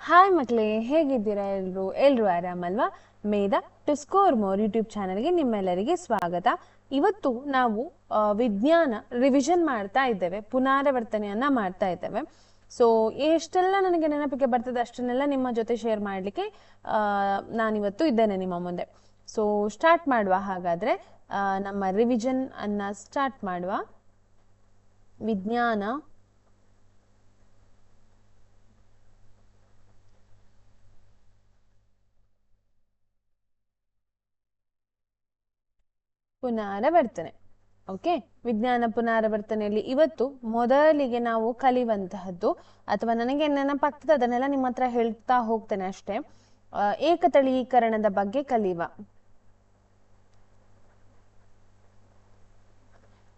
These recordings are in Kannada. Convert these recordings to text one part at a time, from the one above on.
ಹಾಯ್ ಮಕ್ಕಳೇ, ಹೇಗಿದ್ದೀರಾ? ಎಲ್ರು ಆರಾಮಲ್ವಾ? ಮೇಧ ಟು ಸ್ಕೋರ್ ಮೋರ್ ಯೂಟ್ಯೂಬ್ ಚಾನಲ್ಗೆ ನಿಮ್ಮೆಲ್ಲರಿಗೆ ಸ್ವಾಗತ. ಇವತ್ತು ನಾವು ವಿಜ್ಞಾನ ರಿವಿಷನ್ ಮಾಡ್ತಾ ಇದ್ದೇವೆ, ಪುನರಾವರ್ತನೆಯನ್ನ ಮಾಡ್ತಾ ಇದ್ದೇವೆ. ಸೊ ಎಷ್ಟೆಲ್ಲ ನನಗೆ ನೆನಪಿಗೆ ಬರ್ತದೆ ಅಷ್ಟನ್ನೆಲ್ಲ ನಿಮ್ಮ ಜೊತೆ ಶೇರ್ ಮಾಡಲಿಕ್ಕೆ ನಾನಿವತ್ತು ಇದ್ದೇನೆ ನಿಮ್ಮ ಮುಂದೆ. ಸೊ ಸ್ಟಾರ್ಟ್ ಮಾಡುವ. ಹಾಗಾದ್ರೆ ನಮ್ಮ ರಿವಿಷನ್ ಅನ್ನ ಸ್ಟಾರ್ಟ್ ಮಾಡುವ. ವಿಜ್ಞಾನ ಪುನರಾವರ್ತನೆ. ಓಕೆ, ವಿಜ್ಞಾನ ಪುನರಾವರ್ತನೆಯಲ್ಲಿ ಇವತ್ತು ಮೊದಲಿಗೆ ನಾವು ಕಲಿಯುವಂತಹದ್ದು, ಅಥವಾ ನನಗೆ ನೆನಪಾಗ್ತದೆ ಅದನ್ನೆಲ್ಲ ನಿಮ್ಮ ಹತ್ರ ಹೇಳ್ತಾ ಹೋಗ್ತೇನೆ ಅಷ್ಟೇ. ಏಕತಳೀಕರಣದ ಬಗ್ಗೆ ಕಲಿಯುವ.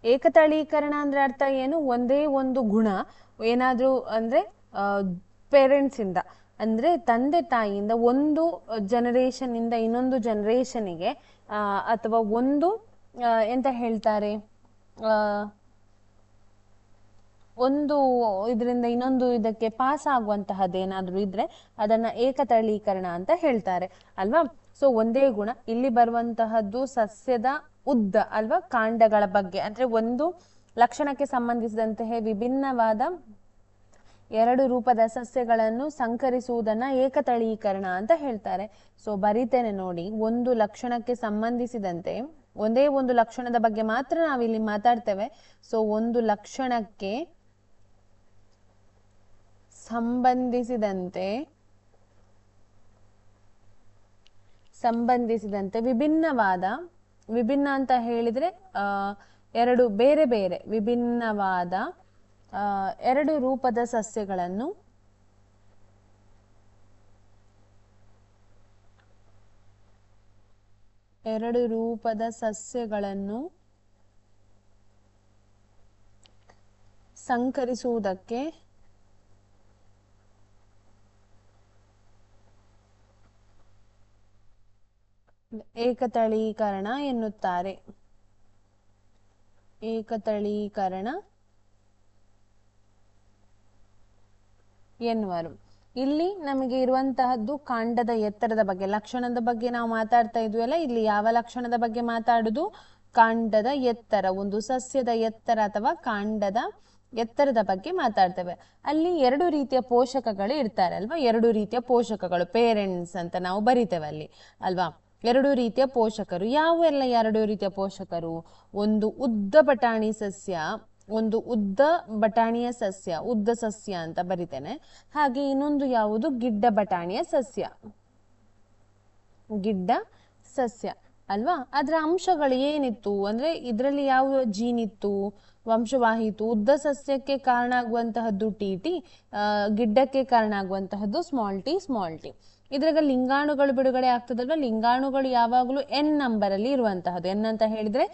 ಏಕತಳೀಕರಣ ಅಂದ್ರೆ ಅರ್ಥ ಏನು? ಒಂದೇ ಒಂದು ಗುಣ ಏನಾದ್ರೂ ಅಂದ್ರೆ ಪೇರೆಂಟ್ಸ್ ಇಂದ, ಅಂದ್ರೆ ತಂದೆ ತಾಯಿಯಿಂದ ಒಂದು ಜನರೇಷನ್ ಇಂದ ಇನ್ನೊಂದು ಜನರೇಷನ್ಗೆ ಅಥವಾ ಒಂದು ಎಂತ ಹೇಳ್ತಾರೆ, ಒಂದು ಇದರಿಂದ ಇನ್ನೊಂದು ಇದಕ್ಕೆ ಪಾಸ್ ಆಗುವಂತಹದ್ದು ಏನಾದ್ರೂ ಇದ್ರೆ ಅದನ್ನ ಏಕತಳೀಕರಣ ಅಂತ ಹೇಳ್ತಾರೆ ಅಲ್ವಾ. ಸೊ ಒಂದೇ ಗುಣ, ಇಲ್ಲಿ ಬರುವಂತಹದ್ದು ಸಸ್ಯದ ಉದ್ದ ಅಲ್ವಾ, ಕಾಂಡಗಳ ಬಗ್ಗೆ, ಅಂದ್ರೆ ಒಂದು ಲಕ್ಷಣಕ್ಕೆ ಸಂಬಂಧಿಸಿದಂತಹ ವಿಭಿನ್ನವಾದ ಎರಡು ರೂಪದ ಸಸ್ಯಗಳನ್ನು ಸಂಕರಿಸುವುದನ್ನ ಏಕತಳೀಕರಣ ಅಂತ ಹೇಳ್ತಾರೆ. ಸೊ ಬರಿತೇನೆ ನೋಡಿ, ಒಂದು ಲಕ್ಷಣಕ್ಕೆ ಸಂಬಂಧಿಸಿದಂತೆ, ಒಂದೇ ಒಂದು ಲಕ್ಷಣದ ಬಗ್ಗೆ ಮಾತ್ರ ನಾವಿಲ್ಲಿ ಮಾತಾಡ್ತೇವೆ. ಸೊ ಒಂದು ಲಕ್ಷಣಕ್ಕೆ ಸಂಬಂಧಿಸಿದಂತೆ ವಿಭಿನ್ನ ಅಂತ ಹೇಳಿದ್ರೆ ಎರಡು ಬೇರೆ ಬೇರೆ ವಿಭಿನ್ನವಾದ ಎರಡು ರೂಪದ ಸಸ್ಯಗಳನ್ನು ಸಂಕರಿಸುವುದಕ್ಕೆ ಏಕತಳೀಕರಣ ಎನ್ನುತ್ತಾರೆ. ಏಕತಳೀಕರಣ ಎನ್ನುವರು. ಇಲ್ಲಿ ನಮಗೆ ಇರುವಂತಹದ್ದು ಕಾಂಡದ ಎತ್ತರದ ಬಗ್ಗೆ, ಲಕ್ಷಣದ ಬಗ್ಗೆ ನಾವು ಮಾತಾಡ್ತಾ ಇದ್ವಲ್ಲ, ಇಲ್ಲಿ ಯಾವ ಲಕ್ಷಣದ ಬಗ್ಗೆ ಮಾತಾಡುದು? ಕಾಂಡದ ಎತ್ತರ, ಒಂದು ಸಸ್ಯದ ಎತ್ತರ ಅಥವಾ ಕಾಂಡದ ಎತ್ತರದ ಬಗ್ಗೆ ಮಾತಾಡ್ತೇವೆ. ಅಲ್ಲಿ ಎರಡು ರೀತಿಯ ಪೋಷಕಗಳು ಇರ್ತಾರೆ ಅಲ್ವಾ, ಎರಡು ರೀತಿಯ ಪೋಷಕಗಳು, ಪೇರೆಂಟ್ಸ್ ಅಂತ ನಾವು ಬರಿತೇವೆ ಅಲ್ಲಿ ಅಲ್ವಾ. ಎರಡು ರೀತಿಯ ಪೋಷಕರು ಯಾವೆಲ್ಲ? ಎರಡು ರೀತಿಯ ಪೋಷಕರು, ಒಂದು ಉದ್ದ ಬಟಾಣಿ ಸಸ್ಯ, ಒಂದು ಉದ್ದ ಬಟಾಣಿಯ ಸಸ್ಯ, ಉದ್ದ ಸಸ್ಯ ಅಂತ ಬರಿತೇನೆ. ಹಾಗೆ ಇನ್ನೊಂದು ಯಾವುದು? ಗಿಡ್ಡ ಬಟಾಣಿಯ ಸಸ್ಯ, ಗಿಡ್ಡ ಸಸ್ಯ ಅಲ್ವಾ. ಅದರ ಅಂಶಗಳು ಏನಿತ್ತು ಅಂದ್ರೆ ಇದರಲ್ಲಿ ಯಾವ ಜೀನ್ ಇತ್ತು? ವಂಶವಾಹಿ ಇತ್ತು. ಉದ್ದ ಸಸ್ಯಕ್ಕೆ ಕಾರಣ ಆಗುವಂತಹದ್ದು ಟಿ, ಗಿಡ್ಡಕ್ಕೆ ಕಾರಣ ಆಗುವಂತಹದ್ದು ಸ್ಮಾಲ್ ಟಿ. ಇದ್ರಾಗ ಲಿಂಗಾಣುಗಳು ಬಿಡುಗಡೆ ಆಗ್ತದಲ್ವ, ಲಿಂಗಾಣುಗಳು ಯಾವಾಗಲೂ ಎನ್ ನಂಬರ್ ಅಲ್ಲಿ ಇರುವಂತಹದ್ದು. ಎನ್ ಅಂತ ಹೇಳಿದ್ರೆ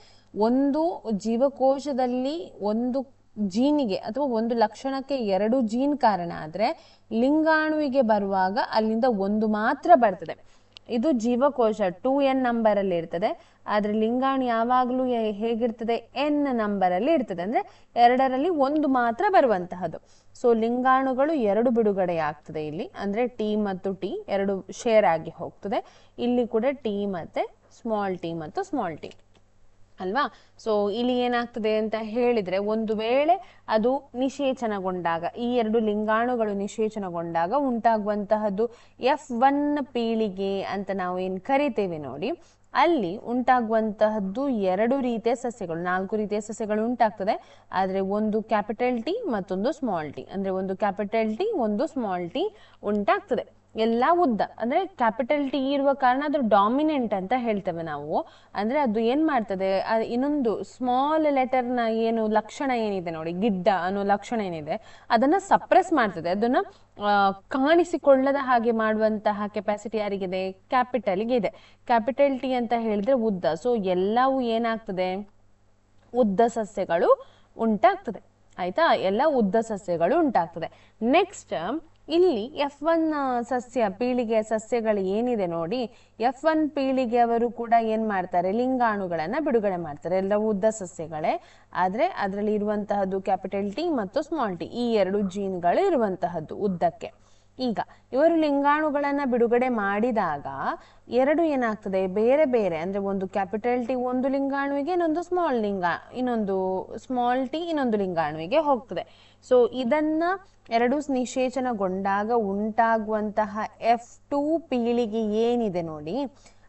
ಒಂದು ಜೀವಕೋಶದಲ್ಲಿ ಒಂದು ಜೀನಿಗೆ ಅಥವಾ ಒಂದು ಲಕ್ಷಣಕ್ಕೆ ಎರಡು ಜೀನ್ ಕಾರಣ ಆದ್ರೆ ಲಿಂಗಾಣುವಿಗೆ ಬರುವಾಗ ಅಲ್ಲಿಂದ ಒಂದು ಮಾತ್ರ ಬರ್ತದೆ. ಇದು ಜೀವಕೋಶ 2n ನಂಬರ್ ಅಲ್ಲಿ ಇರ್ತದೆ, ಆದ್ರೆ ಲಿಂಗಾಣು ಯಾವಾಗ್ಲೂ ಹೇಗಿರ್ತದೆ? ಎನ್ ನಂಬರ್ ಅಲ್ಲಿ ಇರ್ತದೆ, ಅಂದ್ರೆ ಎರಡರಲ್ಲಿ ಒಂದು ಮಾತ್ರ ಬರುವಂತಹದ್ದು. ಸೊ ಲಿಂಗಾಣುಗಳು ಎರಡು ಬಿಡುಗಡೆ ಆಗ್ತದೆ ಇಲ್ಲಿ, ಅಂದ್ರೆ ಟಿ ಮತ್ತು ಟಿ ಎರಡು ಶೇರ್ ಆಗಿ ಹೋಗ್ತದೆ. ಇಲ್ಲಿ ಕೂಡ ಟಿ ಮತ್ತೆ ಸ್ಮಾಲ್ ಟಿ ಅಲ್ವಾ. ಸೊ ಇಲ್ಲಿ ಏನಾಗ್ತದೆ ಅಂತ ಹೇಳಿದ್ರೆ, ಒಂದು ವೇಳೆ ಅದು ನಿಷೇಚನಗೊಂಡಾಗ, ಈ ಎರಡು ಲಿಂಗಾಣುಗಳು ನಿಷೇಚನಗೊಂಡಾಗ ಉಂಟಾಗುವಂತಹದ್ದು F1 ಪೀಳಿಗೆ ಅಂತ ನಾವು ಏನ್ ಕರಿತೇವೆ ನೋಡಿ, ಅಲ್ಲಿ ಉಂಟಾಗುವಂತಹದ್ದು ಎರಡು ರೀತಿಯ ಸಸ್ಯಗಳು, 4 ರೀತಿಯ ಸಸ್ಯಗಳು ಉಂಟಾಗ್ತದೆ. ಆದ್ರೆ ಒಂದು ಕ್ಯಾಪಿಟಲ್ ಟಿ ಮತ್ತೊಂದು ಸ್ಮಾಲ್ ಟಿ, ಅಂದ್ರೆ ಒಂದು ಕ್ಯಾಪಿಟಲ್ ಟಿ ಒಂದು ಸ್ಮಾಲ್ ಟಿ ಉಂಟಾಗ್ತದೆ. ಎಲ್ಲ ಉದ್ದ, ಅಂದ್ರೆ ಕ್ಯಾಪಿಟಲ್ ಟಿ ಇರುವ ಕಾರಣ ಅದು ಡಾಮಿನೆಂಟ್ ಅಂತ ಹೇಳ್ತೇವೆ ನಾವು. ಅಂದ್ರೆ ಅದು ಏನ್ ಮಾಡ್ತದೆ, ಇನ್ನೊಂದು ಸ್ಮಾಲ್ ಲೆಟರ್ ನ ಏನು ಲಕ್ಷಣ ಏನಿದೆ ನೋಡಿ, ಗಿಡ್ಡ ಅನ್ನೋ ಲಕ್ಷಣ ಏನಿದೆ ಅದನ್ನ ಸಪ್ರೆಸ್ ಮಾಡ್ತದೆ, ಅದನ್ನ ಕಾಣಿಸಿಕೊಳ್ಳದ ಹಾಗೆ ಮಾಡುವಂತಹ ಕೆಪಾಸಿಟಿ ಯಾರಿಗಿದೆ? ಕ್ಯಾಪಿಟಲ್ಗೆ ಇದೆ. ಕ್ಯಾಪಿಟಲ್ ಟಿ ಅಂತ ಹೇಳಿದ್ರೆ ಉದ್ದ. ಸೊ ಎಲ್ಲವೂ ಏನಾಗ್ತದೆ? ಉದ್ದ ಸಸ್ಯಗಳು ಉಂಟಾಗ್ತದೆ. ಆಯ್ತಾ, ಎಲ್ಲ ಉದ್ದ ಸಸ್ಯಗಳು ಉಂಟಾಗ್ತದೆ. ನೆಕ್ಸ್ಟ್ ಇಲ್ಲಿ F1 ಸಸ್ಯ ಪೀಳಿಗೆಯ ಸಸ್ಯಗಳು ಏನಿದೆ ನೋಡಿ, F1 ಪೀಳಿಗೆಯವರು ಕೂಡ ಏನ್ ಮಾಡ್ತಾರೆ? ಲಿಂಗಾಣುಗಳನ್ನ ಬಿಡುಗಡೆ ಮಾಡ್ತಾರೆ. ಎಲ್ಲ ಉದ್ದ ಸಸ್ಯಗಳೇ, ಆದ್ರೆ ಅದರಲ್ಲಿ ಇರುವಂತಹದ್ದು ಕ್ಯಾಪಿಟಲ್ ಟಿ ಮತ್ತು ಸ್ಮಾಲ್ ಟಿ, ಈ ಎರಡು ಜೀನ್ಗಳು ಇರುವಂತಹದ್ದು ಉದ್ದಕ್ಕೆ. ಈಗ ಇವರು ಲಿಂಗಾಣುಗಳನ್ನ ಬಿಡುಗಡೆ ಮಾಡಿದಾಗ ಎರಡು ಏನಾಗ್ತದೆ, ಬೇರೆ ಬೇರೆ ಅಂದ್ರೆ ಒಂದು ಕ್ಯಾಪಿಟಲ್ ಟಿ ಒಂದು ಲಿಂಗಾಣುವಿಗೆ, ಇನ್ನೊಂದು ಸ್ಮಾಲ್ ಟಿ ಇನ್ನೊಂದು ಲಿಂಗಾಣುವಿಗೆ ಹೋಗ್ತದೆ. ಸೊ ಇದನ್ನ ಎರಡು ನಿಷೇಚನಗೊಂಡಾಗ ಉಂಟಾಗುವಂತಹ F2 ಪೀಳಿಗೆ ಏನಿದೆ ನೋಡಿ,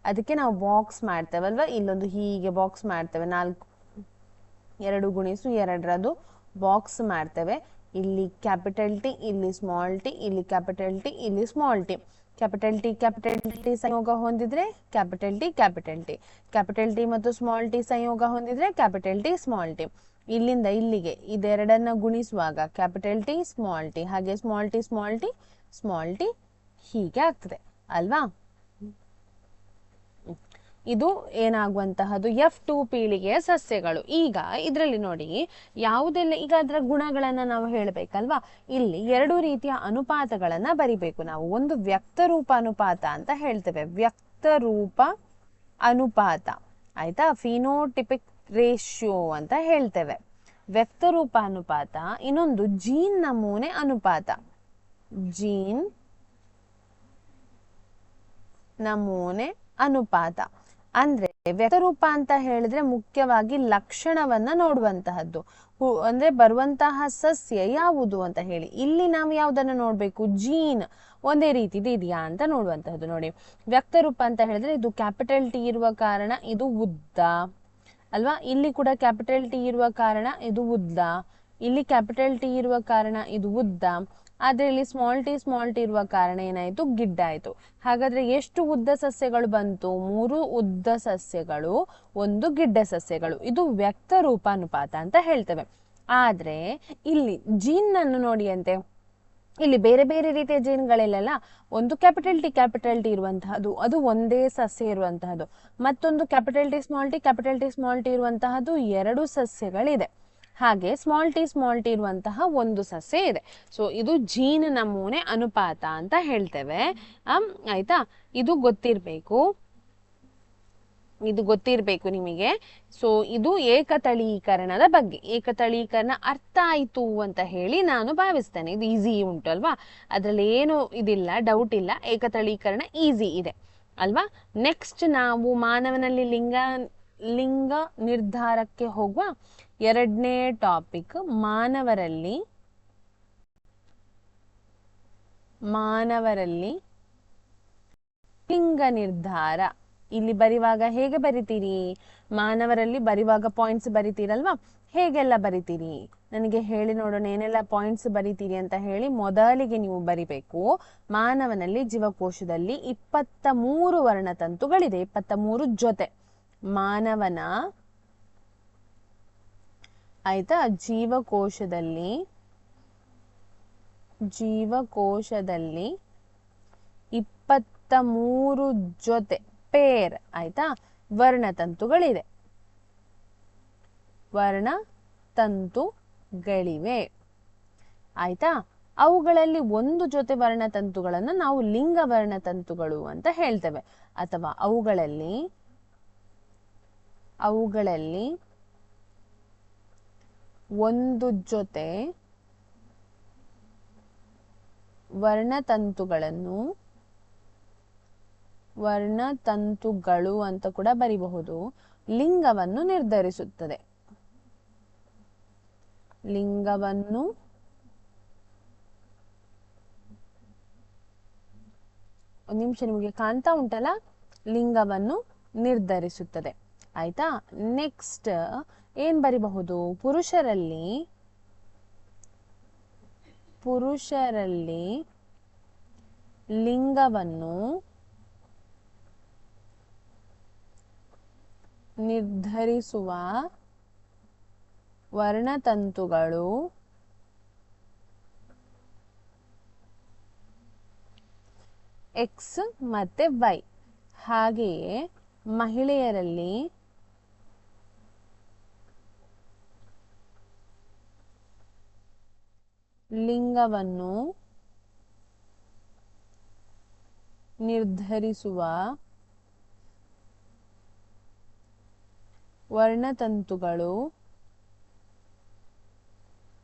ಅದಕ್ಕೆ ನಾವು ಬಾಕ್ಸ್ ಮಾಡ್ತೇವಲ್ವಾ, ಇಲ್ಲೊಂದು ಹೀಗೆ ಬಾಕ್ಸ್ ಮಾಡ್ತೇವೆ, 2x2 ಬಾಕ್ಸ್ ಮಾಡ್ತೇವೆ. ಇಲ್ಲಿ ಕ್ಯಾಪಿಟಲ್ ಟಿ, ಇಲ್ಲಿ ಸ್ಮಾಲ್ ಟಿ, ಇಲ್ಲಿ ಕ್ಯಾಪಿಟಲ್ ಟಿ, ಇಲ್ಲಿ ಸ್ಮಾಲ್ ಟಿ. ಕ್ಯಾಪಿಟಲ್ ಟಿ ಸಂಯೋಗ ಹೊಂದಿದ್ರೆ ಕ್ಯಾಪಿಟಲ್ ಟಿ, ಕ್ಯಾಪಿಟಲ್ ಟಿ ಮತ್ತು ಸ್ಮಾಲ್ ಟಿ ಸಂಯೋಗ ಹೊಂದಿದ್ರೆ ಕ್ಯಾಪಿಟಲ್ ಟಿ, ಸ್ಮಾಲ್ ಟಿ. ಇಲ್ಲಿಂದ ಇಲ್ಲಿಗೆ ಇದೆರಡನ್ನ ಗುಣಿಸುವಾಗ ಕ್ಯಾಪಿಟಲ್ ಟಿ, ಸ್ಮಾಲ್ ಟಿ, ಹಾಗೆ ಸ್ಮಾಲ್ ಟಿ ಹೀಗೆ ಆಗ್ತದೆ ಅಲ್ವಾ. ಇದು ಏನಾಗುವಂತಹದ್ದು F2 ಪೀಳಿಗೆಯ ಸಸ್ಯಗಳು. ಈಗ ಇದರಲ್ಲಿ ನೋಡಿ ಯಾವುದೆಲ್ಲ, ಈಗ ಅದರ ಗುಣಗಳನ್ನ ನಾವು ಹೇಳಬೇಕಲ್ವಾ. ಇಲ್ಲಿ ಎರಡು ರೀತಿಯ ಅನುಪಾತಗಳನ್ನ ಬರಿಬೇಕು ನಾವು. ಒಂದು ವ್ಯಕ್ತರೂಪ ಅನುಪಾತ ಅಂತ ಹೇಳ್ತೇವೆ, ವ್ಯಕ್ತರೂಪ ಅನುಪಾತ ಆಯ್ತಾ, ಫಿನೋಟಿಪಿಕ್ ರೇಷಿಯೋ ಅಂತ ಹೇಳ್ತೇವೆ, ವ್ಯಕ್ತರೂಪ ಅನುಪಾತ. ಇನ್ನೊಂದು ಜೀನ್ ನಮೂನೆ ಅನುಪಾತ, ಜೀನ್ ನಮೂನೆ ಅನುಪಾತ. ಅಂದ್ರೆ ವ್ಯಕ್ತರೂಪ ಅಂತ ಹೇಳಿದ್ರೆ ಮುಖ್ಯವಾಗಿ ಲಕ್ಷಣವನ್ನ ನೋಡುವಂತಹದ್ದು, ಅಂದ್ರೆ ಬರುವಂತಹ ಸಸ್ಯ ಯಾವುದು ಅಂತ ಹೇಳಿ. ಇಲ್ಲಿ ನಾವು ಯಾವ್ದನ್ನ ನೋಡ್ಬೇಕು, ಜೀನ್ ಒಂದೇ ರೀತಿದು ಇದೆಯಾ ಅಂತ ನೋಡುವಂತಹದ್ದು. ನೋಡಿ, ವ್ಯಕ್ತರೂಪ ಅಂತ ಹೇಳಿದ್ರೆ ಇದು ಕ್ಯಾಪಿಟಲ್ ಟಿ ಇರುವ ಕಾರಣ ಇದು ಉದ್ದ ಅಲ್ವಾ, ಇಲ್ಲಿ ಕೂಡ ಕ್ಯಾಪಿಟಲ್ ಟಿ ಇರುವ ಕಾರಣ ಇದು ಉದ್ದ, ಇಲ್ಲಿ ಕ್ಯಾಪಿಟಲ್ ಟಿ ಇರುವ ಕಾರಣ ಇದು ಉದ್ದ. ಆದ್ರೆ ಇಲ್ಲಿ ಸ್ಮಾಲ್ ಟಿ ಇರುವ ಕಾರಣ ಏನಾಯ್ತು, ಗಿಡ್ಡ ಆಯ್ತು. ಹಾಗಾದ್ರೆ ಎಷ್ಟು ಉದ್ದ ಸಸ್ಯಗಳು ಬಂತು, 3 ಉದ್ದ ಸಸ್ಯಗಳು, 1 ಗಿಡ್ಡ ಸಸ್ಯಗಳು. ಇದು ವ್ಯಕ್ತರೂಪ ಅನುಪಾತ ಅಂತ ಹೇಳ್ತೇವೆ. ಆದ್ರೆ ಇಲ್ಲಿ ಜೀನ್ ಅನ್ನು ನೋಡಿ ಅಂತೆ, ಇಲ್ಲಿ ಬೇರೆ ಬೇರೆ ರೀತಿಯ ಜೀನ್ಗಳಿಲ್ಲ. ಒಂದು ಕ್ಯಾಪಿಟಲ್ ಟಿ ಇರುವಂತಹದ್ದು, ಅದು ಒಂದೇ ಸಸ್ಯ ಇರುವಂತಹದ್ದು. ಮತ್ತೊಂದು ಕ್ಯಾಪಿಟಲ್ ಟಿ ಸ್ಮಾಲ್ ಟಿ ಇರುವಂತಹದ್ದು 2 ಸಸ್ಯಗಳಿದೆ. ಹಾಗೆ ಸ್ಮಾಲ್ ಟಿ ಇರುವಂತಹ ಒಂದು ಸಸ್ಯ ಇದೆ. ಸೊ ಇದು ಜೀನ್ ನಮೂನೆ ಅನುಪಾತ ಅಂತ ಹೇಳ್ತೇವೆ. ಆಯ್ತಾ, ಇದು ಗೊತ್ತಿರ್ಬೇಕು ನಿಮಗೆ. ಸೊ ಇದು ಏಕತಳೀಕರಣದ ಬಗ್ಗೆ. ಏಕತಳೀಕರಣ ಅರ್ಥ ಆಯ್ತು ಅಂತ ಹೇಳಿ ನಾನು ಭಾವಿಸ್ತೇನೆ. ಇದು ಈಸಿ ಉಂಟು ಅಲ್ವಾ, ಅದ್ರಲ್ಲಿ ಏನು ಇದಿಲ್ಲ, ಡೌಟ್ ಇಲ್ಲ, ಏಕತಳೀಕರಣ ಈಸಿ ಇದೆ ಅಲ್ವಾ. ನೆಕ್ಸ್ಟ್ ನಾವು ಮಾನವನಲ್ಲಿ ಲಿಂಗ ನಿರ್ಧಾರಕ್ಕೆ ಹೋಗುವ. ಎರಡನೇ ಟಾಪಿಕ್ ಮಾನವರಲ್ಲಿ ಲಿಂಗ ನಿರ್ಧಾರ. ಇಲ್ಲಿ ಬರಿವಾಗ ಹೇಗೆ ಬರಿತೀರಿ, ಮಾನವರಲ್ಲಿ ಬರಿವಾಗ ಪಾಯಿಂಟ್ಸ್ ಬರಿತೀರಲ್ವಾ, ಹೇಗೆಲ್ಲ ಬರಿತೀರಿ ನನಗೆ ಹೇಳಿ ನೋಡೋಣ. ಏನೆಲ್ಲ ಪಾಯಿಂಟ್ಸ್ ಬರಿತೀರಿ ಅಂತ ಹೇಳಿ. ಮೊದಲಿಗೆ ನೀವು ಬರಿಬೇಕು, ಮಾನವನಲ್ಲಿ ಜೀವಕೋಶದಲ್ಲಿ 23 ವರ್ಣತಂತುಗಳಿದೆ, 23 ಜೊತೆ. ಮಾನವನ ಆಯ್ತಾ ಜೀವಕೋಶದಲ್ಲಿ 23 ಜೊತೆ ಪೇರ್ ಆಯ್ತಾ ವರ್ಣತಂತುಗಳಿವೆ. ಆಯ್ತಾ, ಅವುಗಳಲ್ಲಿ ಒಂದು ಜೊತೆ ವರ್ಣತಂತುಗಳನ್ನು ನಾವು ಲಿಂಗ ವರ್ಣತಂತುಗಳು ಅಂತ ಹೇಳ್ತೇವೆ. ಅಥವಾ ಅವುಗಳಲ್ಲಿ ಒಂದು ಜೊತೆ ವರ್ಣತಂತುಗಳು ಅಂತ ಕೂಡ ಬರಿಬಹುದು, ಲಿಂಗವನ್ನು ನಿರ್ಧರಿಸುತ್ತದೆ. ಲಿಂಗವನ್ನು ಒಂದು ನಿಮಿಷ ನಿಮಗೆ ಕಾಣ್ತಾ ಉಂಟಲ್ಲ, ಲಿಂಗವನ್ನು ನಿರ್ಧರಿಸುತ್ತದೆ ಆಯ್ತಾ. ನೆಕ್ಸ್ಟ್ ಏನ್ ಬರಿಬಹುದು, ಪುರುಷರಲ್ಲಿ ಲಿಂಗವನ್ನು ನಿರ್ಧರಿಸುವ ವರ್ಣತಂತುಗಳು X ಮತ್ತೆ Y. ಹಾಗೆಯೇ ಮಹಿಳೆಯರಲ್ಲಿ ಲಿಂಗವನ್ನು ನಿರ್ಧರಿಸುವ ವರ್ಣತಂತುಗಳು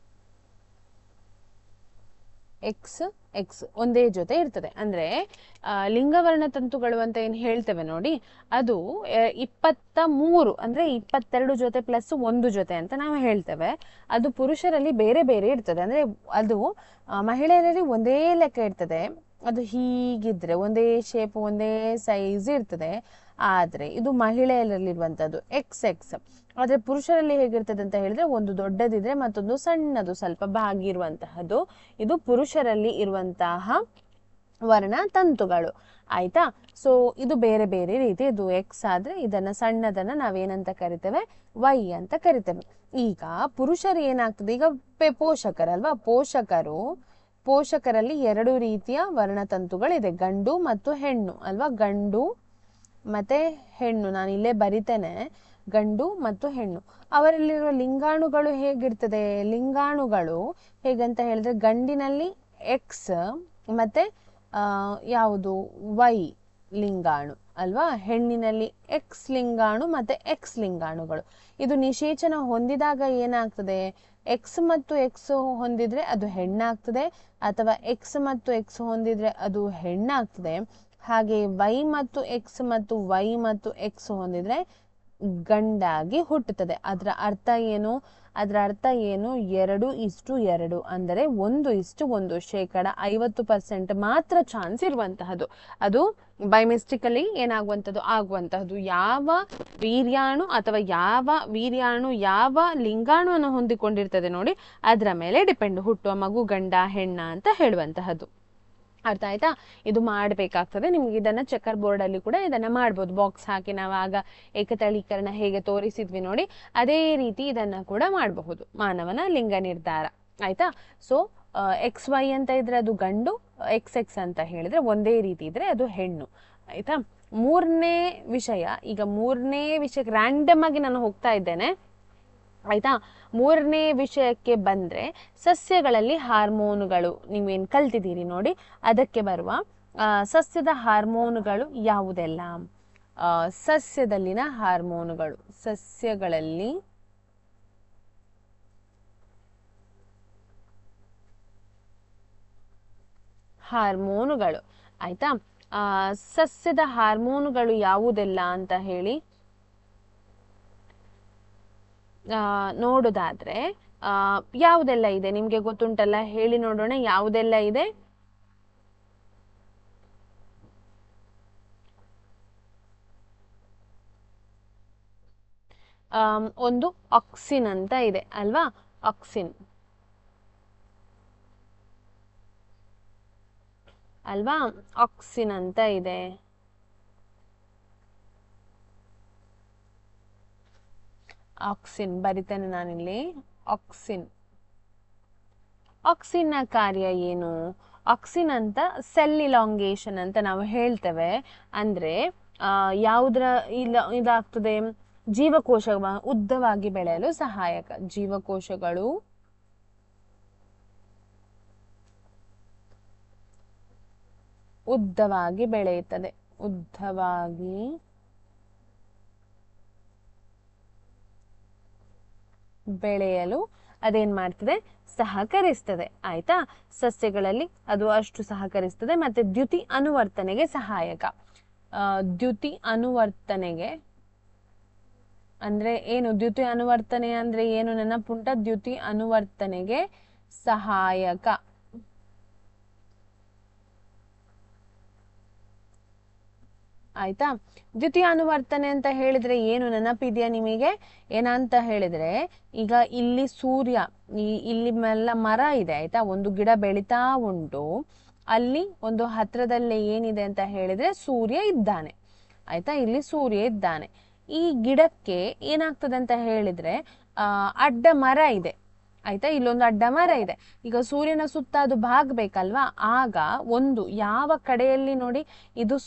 ಎಕ್ಸ್ ಎಕ್ಸ್ ಒಂದೇ ಜೊತೆ ಇರ್ತದೆ. ಅಂದ್ರೆ ಲಿಂಗವರ್ಣ ತಂತುಗಳು ಅಂತ ಏನು ಹೇಳ್ತೇವೆ ನೋಡಿ, ಅದು 23 ಅಂದ್ರೆ 22 ಜೊತೆ ಪ್ಲಸ್ 1 ಜೊತೆ ಅಂತ ನಾವು ಹೇಳ್ತೇವೆ. ಅದು ಪುರುಷರಲ್ಲಿ ಬೇರೆ ಬೇರೆ ಇರ್ತದೆ. ಅಂದ್ರೆ ಅದು ಮಹಿಳೆಯರಲ್ಲಿ ಒಂದೇ ಲೆಕ್ಕ ಇರ್ತದೆ. ಅದು ಹೀಗಿದ್ರೆ ಒಂದೇ ಶೇಪ್ ಒಂದೇ ಸೈಜ್ ಇರ್ತದೆ. ಆದ್ರೆ ಇದು ಮಹಿಳೆಯರಲ್ಲಿರುವಂತದ್ದು ಎಕ್ಸ್ ಎಕ್ಸ್. ಆದ್ರೆ ಪುರುಷರಲ್ಲಿ ಹೇಗಿರ್ತದೆ ಅಂತ ಹೇಳಿದ್ರೆ ಒಂದು ದೊಡ್ಡದಿದ್ರೆ ಮತ್ತೊಂದು ಸಣ್ಣದು ಸ್ವಲ್ಪ ಬಾಗಿರುವಂತಹದ್ದು. ಇದು ಪುರುಷರಲ್ಲಿ ಇರುವಂತಹ ವರ್ಣ ತಂತುಗಳು. ಆಯ್ತಾ? ಸೊ ಇದು ಬೇರೆ ಬೇರೆ ರೀತಿ. ಇದು ಎಕ್ಸ್ ಆದ್ರೆ ಇದನ್ನ ಸಣ್ಣದನ್ನ ನಾವೇನಂತ ಕರಿತೇವೆ, ವೈ ಅಂತ ಕರಿತೇವೆ. ಈಗ ಪುರುಷರು ಏನಾಗ್ತದೆ, ಈಗ ಪೋಷಕರಲ್ವಾ, ಪೋಷಕರಲ್ಲಿ 2 ರೀತಿಯ ವರ್ಣತಂತುಗಳಿದೆ, ಗಂಡು ಮತ್ತು ಹೆಣ್ಣು ಅಲ್ವಾ. ಗಂಡು ಮತ್ತೆ ಹೆಣ್ಣು, ನಾನು ಇಲ್ಲೇ ಬರಿತೇನೆ, ಗಂಡು ಮತ್ತು ಹೆಣ್ಣು. ಅವರಲ್ಲಿರುವ ಲಿಂಗಾಣುಗಳು ಹೇಗಿರ್ತದೆ, ಲಿಂಗಾಣುಗಳು ಹೇಗಂತ ಹೇಳಿದ್ರೆ ಗಂಡಿನಲ್ಲಿ ಎಕ್ಸ್ ಮತ್ತೆ ಯಾವುದು ವೈ ಲಿಂಗಾಣು ಅಲ್ವಾ, ಹೆಣ್ಣಿನಲ್ಲಿ ಎಕ್ಸ್ ಲಿಂಗಾಣು ಮತ್ತೆ ಎಕ್ಸ್ ಲಿಂಗಾಣುಗಳು. ಇದು ನಿಷೇಚನ ಹೊಂದಿದಾಗ ಏನಾಗ್ತದೆ, ಎಕ್ಸ್ ಮತ್ತು ಎಕ್ಸ್ ಹೊಂದಿದ್ರೆ ಅದು ಹೆಣ್ಣಾಗ್ತದೆ, ಅಥವಾ ಎಕ್ಸ್ ಮತ್ತು ಎಕ್ಸ್ ಹೊಂದಿದ್ರೆ ಅದು ಹೆಣ್ಣಾಗ್ತದೆ. ಹಾಗೆ ವೈ ಮತ್ತು ಎಕ್ಸ್ ಮತ್ತು ವೈ ಮತ್ತು ಎಕ್ಸ್ ಹೊಂದಿದ್ರೆ ಗಂಡಾಗಿ ಹುಟ್ಟುತ್ತದೆ. ಅದರ ಅರ್ಥ ಏನು, 2:2 ಅಂದರೆ 1:1, 50% ಮಾತ್ರ ಚಾನ್ಸ್ ಇರುವಂತಹದ್ದು. ಅದು ಬೈ ಮಿಸ್ಟೇಕಲ್ಲಿ ಏನಾಗುವಂಥದ್ದು ಆಗುವಂತಹದ್ದು. ಯಾವ ವೀರ್ಯಾಣು ಅಥವಾ ಯಾವ ಲಿಂಗಾಣುವನ್ನು ಹೊಂದಿಕೊಂಡಿರ್ತದೆ ನೋಡಿ, ಅದರ ಮೇಲೆ ಡಿಪೆಂಡ್ ಹುಟ್ಟುವ ಮಗು ಗಂಡ ಹೆಣ್ಣ ಅಂತ ಹೇಳುವಂತಹದ್ದು. ಅರ್ಥ ಆಯ್ತಾ? ಇದು ಮಾಡಬೇಕಾಗ್ತದೆ ನಿಮ್ಗೆ. ಇದನ್ನ ಚೆಕರ್ ಬೋರ್ಡ್ ಅಲ್ಲಿ ಕೂಡ ಇದನ್ನ ಮಾಡ್ಬೋದು. ಬಾಕ್ಸ್ ಹಾಕಿ ನಾವು ಆಗ ಏಕತಳೀಕರಣ ಹೇಗೆ ತೋರಿಸಿದ್ವಿ ನೋಡಿ, ಅದೇ ರೀತಿ ಇದನ್ನ ಕೂಡ ಮಾಡಬಹುದು. ಮಾನವನ ಲಿಂಗ ನಿರ್ಧಾರ. ಆಯ್ತಾ? ಸೊ ಎಕ್ಸ್ ವೈ ಅಂತ ಇದ್ರೆ ಅದು ಗಂಡು, ಎಕ್ಸ್ ಎಕ್ಸ್ ಅಂತ ಹೇಳಿದ್ರೆ ಒಂದೇ ರೀತಿ ಇದ್ರೆ ಅದು ಹೆಣ್ಣು. ಆಯ್ತಾ? ಮೂರನೇ ವಿಷಯಕ್ಕೆ ರ್ಯಾಂಡಮ್ ಆಗಿ ನಾನು ಹೋಗ್ತಾ ಇದ್ದೇನೆ. ಆಯ್ತಾ? 3ನೇ ವಿಷಯಕ್ಕೆ ಬಂದ್ರೆ ಸಸ್ಯಗಳಲ್ಲಿ ಹಾರ್ಮೋನುಗಳು ನೀವೇನ್ ಕಲ್ತಿದ್ದೀರಿ ನೋಡಿ, ಅದಕ್ಕೆ ಬರುವ ಸಸ್ಯದ ಹಾರ್ಮೋನುಗಳು ಯಾವುದೆಲ್ಲ. ಸಸ್ಯದಲ್ಲಿನ ಹಾರ್ಮೋನುಗಳು, ಸಸ್ಯಗಳಲ್ಲಿ ಹಾರ್ಮೋನುಗಳು. ಆಯ್ತಾ? ಸಸ್ಯದ ಹಾರ್ಮೋನುಗಳು ಯಾವುದೆಲ್ಲ ಅಂತ ಹೇಳಿ ನೋಡುದಾದ್ರೆ ಯಾವುದೆಲ್ಲ ಇದೆ ನಿಮ್ಗೆ ಗೊತ್ತುಂಟಲ್ಲ, ಹೇಳಿ ನೋಡೋಣ ಯಾವುದೆಲ್ಲ ಇದೆ. ಒಂದು ಆಕ್ಸಿನ್ ಅಂತ ಇದೆ ಅಲ್ವಾ, ಆಕ್ಸಿನ್ ಅಲ್ವಾ, ಆಕ್ಸಿನ್ ಅಂತ ಇದೆ. ಆಕ್ಸಿನ್ ಬರಿತೇನೆ ನಾನಿಲ್ಲಿ. ಆಕ್ಸಿನ್ ನ ಕಾರ್ಯ ಏನು? ಆಕ್ಸಿನ್ ಅಂತ ಸೆಲ್ ಇಲಾಂಗೇಶನ್ ಅಂತ ನಾವು ಹೇಳ್ತೇವೆ. ಅಂದ್ರೆ ಇದಾಗ್ತದೆ, ಜೀವಕೋಶ ಉದ್ದವಾಗಿ ಬೆಳೆಯಲು ಸಹಾಯಕ. ಜೀವಕೋಶಗಳು ಉದ್ದವಾಗಿ ಬೆಳೆಯುತ್ತದೆ, ಉದ್ದವಾಗಿ ಬೆಳೆಯಲು ಅದೇನ್ ಮಾಡ್ತದೆ, ಸಹಕರಿಸ್ತದೆ. ಆಯ್ತಾ? ಸಸ್ಯಗಳಲ್ಲಿ ಅದು ಅಷ್ಟು ಸಹಕರಿಸ್ತದೆ. ಮತ್ತೆ ದ್ಯುತಿ ಅನುವರ್ತನೆಗೆ ಸಹಾಯಕ. ದ್ಯುತಿ ಅನುವರ್ತನೆಗೆ ಅಂದ್ರೆ ಏನು, ದ್ಯುತಿ ಅನುವರ್ತನೆ ಅಂದ್ರೆ ಏನು ನೆನಪುಂಟ? ದ್ಯುತಿ ಅನುವರ್ತನೆಗೆ ಸಹಾಯಕ. ಆಯ್ತಾ? ದ್ಯುತಿ ಅನುವರ್ತನೆ ಅಂತ ಹೇಳಿದ್ರೆ ಏನು ನೆನಪಿದೆಯಾ ನಿಮಗೆ? ಏನಂತ ಹೇಳಿದ್ರೆ, ಈಗ ಇಲ್ಲಿ ಸೂರ್ಯ, ಇಲ್ಲಿ ಎಲ್ಲ ಮರ ಇದೆ ಆಯ್ತಾ, ಒಂದು ಗಿಡ ಬೆಳಿತಾ ಉಂಟು, ಅಲ್ಲಿ ಒಂದು ಹತ್ರದಲ್ಲೇ ಏನಿದೆ ಅಂತ ಹೇಳಿದ್ರೆ ಸೂರ್ಯ ಇದ್ದಾನೆ. ಆಯ್ತಾ? ಇಲ್ಲಿ ಸೂರ್ಯ ಇದ್ದಾನೆ. ಈ ಗಿಡಕ್ಕೆ ಏನಾಗ್ತದೆ ಅಂತ ಹೇಳಿದ್ರೆ ಅಡ್ಡ ಮರ ಇದೆ. ಆಯ್ತಾ? ಇಲ್ಲೊಂದು ಅಡ್ಡ ಮರ ಇದೆ. ಈಗ ಸೂರ್ಯನ ಸುತ್ತ ಅದು ಬಾಗ್ಬೇಕಲ್ವಾ, ಆಗ ಒಂದು ಯಾವ ಕಡೆಯಲ್ಲಿ ನೋಡಿ, ಇದು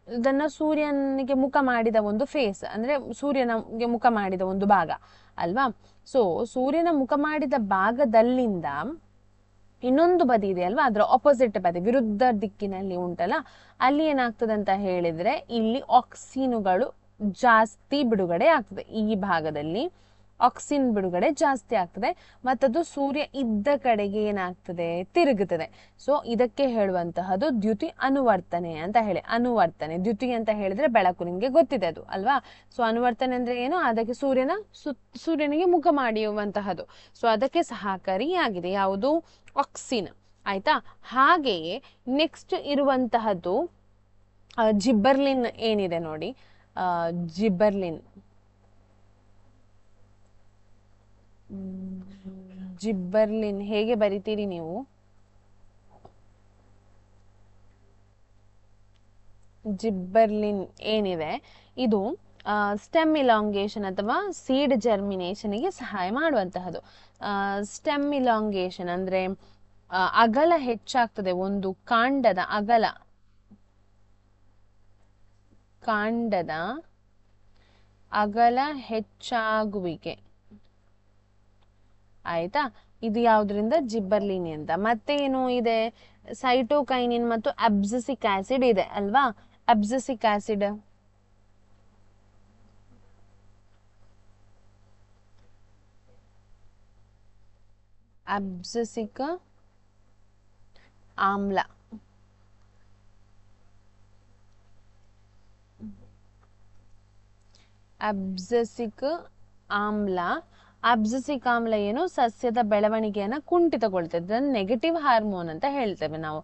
ಇದನ್ನ ಸೂರ್ಯನಿಗೆ ಮುಖ ಮಾಡಿದ ಒಂದು ಫೇಸ್, ಅಂದ್ರೆ ಸೂರ್ಯನಿಗೆ ಮುಖ ಮಾಡಿದ ಒಂದು ಭಾಗ ಅಲ್ವಾ. ಸೊ ಸೂರ್ಯನ ಮುಖ ಮಾಡಿದ ಭಾಗದಲ್ಲಿಂದ ಇನ್ನೊಂದು ಬದಿ ಇದೆ ಅಲ್ವಾ, ಅದರ ಆಪೋಸಿಟ್ ಬದಿ, ವಿರುದ್ಧ ದಿಕ್ಕಿನಲ್ಲಿ ಉಂಟಲ್ಲ, ಅಲ್ಲಿ ಏನಾಗ್ತದೆ ಅಂತ ಹೇಳಿದ್ರೆ ಇಲ್ಲಿ ಆಕ್ಸಿನುಗಳು ಜಾಸ್ತಿ ಬಿಡುಗಡೆ ಆಗ್ತದೆ ಈ ಭಾಗದಲ್ಲಿ. ಆಕ್ಸಿನ್ ಬಿಡುಗಡೆ ಜಾಸ್ತಿ ಆಗ್ತದೆ, ಮತ್ತದು ಸೂರ್ಯ ಇದ್ದ ಕಡೆಗೆ ಏನಾಗ್ತದೆ, ತಿರುಗುತ್ತದೆ. ಸೊ ಇದಕ್ಕೆ ಹೇಳುವಂತಹದ್ದು ದ್ಯುತಿ ಅನುವರ್ತನೆ ಅಂತ ಹೇಳಿ. ಅನುವರ್ತನೆ, ದ್ಯುತಿ ಅಂತ ಹೇಳಿದ್ರೆ ಬೆಳಕು, ನಿಮ್ಗೆ ಗೊತ್ತಿದೆ ಅದು ಅಲ್ವಾ. ಸೊ ಅನುವರ್ತನೆ ಅಂದ್ರೆ ಏನು, ಅದಕ್ಕೆ ಸೂರ್ಯನಿಗೆ ಮುಖ ಮಾಡಿಯುವಂತಹದ್ದು. ಸೊ ಅದಕ್ಕೆ ಸಹಕಾರಿಯಾಗಿದೆ ಯಾವುದು, ಆಕ್ಸಿನ್. ಆಯ್ತಾ. ಹಾಗೆಯೇ ನೆಕ್ಸ್ಟ್ ಇರುವಂತಹದ್ದು ಜಿಬ್ಬರ್ಲಿನ್ ಏನಿದೆ ನೋಡಿ. ಜಿಬ್ಬರ್ಲಿನ್ ಜಿಬ್ಬರ್ಲಿನ್ ಹೇಗೆ ಬರಿತೀರಿ ನೀವು? ಜಿಬ್ಬರ್ಲಿನ್ ಏನಿದೆ ಇದು ಸ್ಟೆಮ್ ಇಲಾಂಗೇಶನ್ ಅಥವಾ ಸೀಡ್ ಜರ್ಮಿನೇಷನ್ಗೆ ಸಹಾಯ ಮಾಡುವಂತಹದ್ದು. ಸ್ಟೆಮ್ ಇಲಾಂಗೇಶನ್ ಅಂದ್ರೆ ಅಗಲ ಹೆಚ್ಚಾಗ್ತದೆ, ಒಂದು ಕಾಂಡದ ಅಗಲ ಹೆಚ್ಚಾಗುವಿಕೆ. ಆಯ್ತಾ. ಇದು ಯಾವ್ದ್ರಿಂದ, ಜಿಬ್ಬರ್ಲಿನ್ ಅಂತ. ಮತ್ತೆ ಏನು ಇದೆ, ಸೈಟೋಕೈನಿನ್ ಮತ್ತು ಅಬ್ಸಿಸಿಕ್ ಆಸಿಡ್ ಇದೆ ಅಲ್ವಾ. ಅಬ್ಸಿಸಿಕ್ ಆಸಿಡ್ ಅಬ್ಸಿಸಿಕ್ ಆಮ್ಲ. ಅಬ್ಸಿಸಿಕ್ ಆಮ್ಲ. ಅಬ್ಸಿಸಿಕ್ ಆಮ್ಲ ಏನು, ಸಸ್ಯದ ಬೆಳವಣಿಗೆಯನ್ನ ಕುಂಠಿತಗೊಳ್ತದೆ. ನೆಗೆಟಿವ್ ಹಾರ್ಮೋನ್ ಅಂತ ಹೇಳ್ತೇವೆ ನಾವು.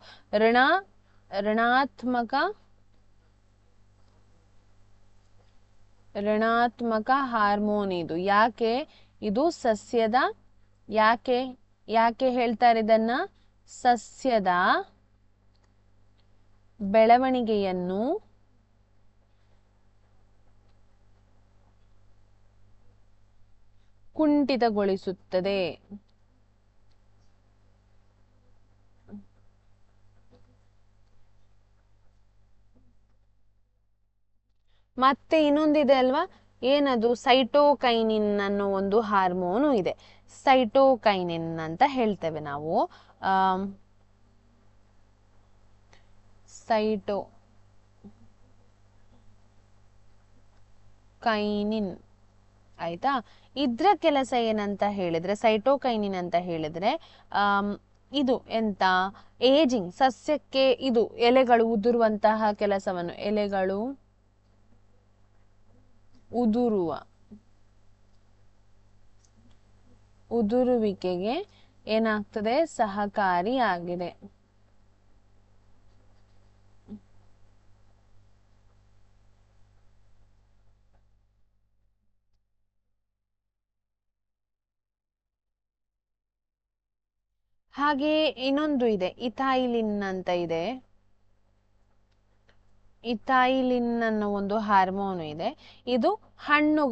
ಋಣಾತ್ಮಕ ಹಾರ್ಮೋನ್ ಇದು. ಯಾಕೆ ಇದು ಸಸ್ಯದ, ಯಾಕೆ ಹೇಳ್ತಾರೆ ಇದನ್ನ, ಸಸ್ಯದ ಬೆಳವಣಿಗೆಯನ್ನು ಕುಂಠಿತಗೊಳಿಸುತ್ತದೆ. ಮತ್ತೆ ಇನ್ನೊಂದಿದೆ ಅಲ್ವಾ, ಏನದು, ಸೈಟೋಕೈನಿನ್ ಅನ್ನೋ ಒಂದು ಹಾರ್ಮೋನು ಇದೆ. ಸೈಟೋಕೈನಿನ್ ಅಂತ ಹೇಳ್ತೇವೆ ನಾವು. ಸೈಟೋಕೈನಿನ್. ಆಯ್ತಾ. ಇದ್ರ ಕೆಲಸ ಏನಂತ ಹೇಳಿದ್ರೆ, ಸೈಟೋಕೈನಿನ್ ಅಂತ ಹೇಳಿದ್ರೆ ಇದು ಎಂತ, ಏಜಿಂಗ್, ಸಸ್ಯಕ್ಕೆ ಇದು ಎಲೆಗಳು ಉದುರುವಂತಹ ಕೆಲಸವನ್ನು, ಎಲೆಗಳು ಉದುರುವಿಕೆಗೆ ಏನಾಗ್ತದೆ, ಸಹಕಾರಿಯಾಗಿದೆ. ಹಾಗೆ ಇನ್ನೊಂದು ಇದೆ, ಇಥೈಲಿನ್ ಅಂತ ಇದೆ. ಇಥೈಲಿನ್ ಅನ್ನೋ ಒಂದು ಹಾರ್ಮೋನ್ ಇದೆ. ಇದು ಹಣ್ಣು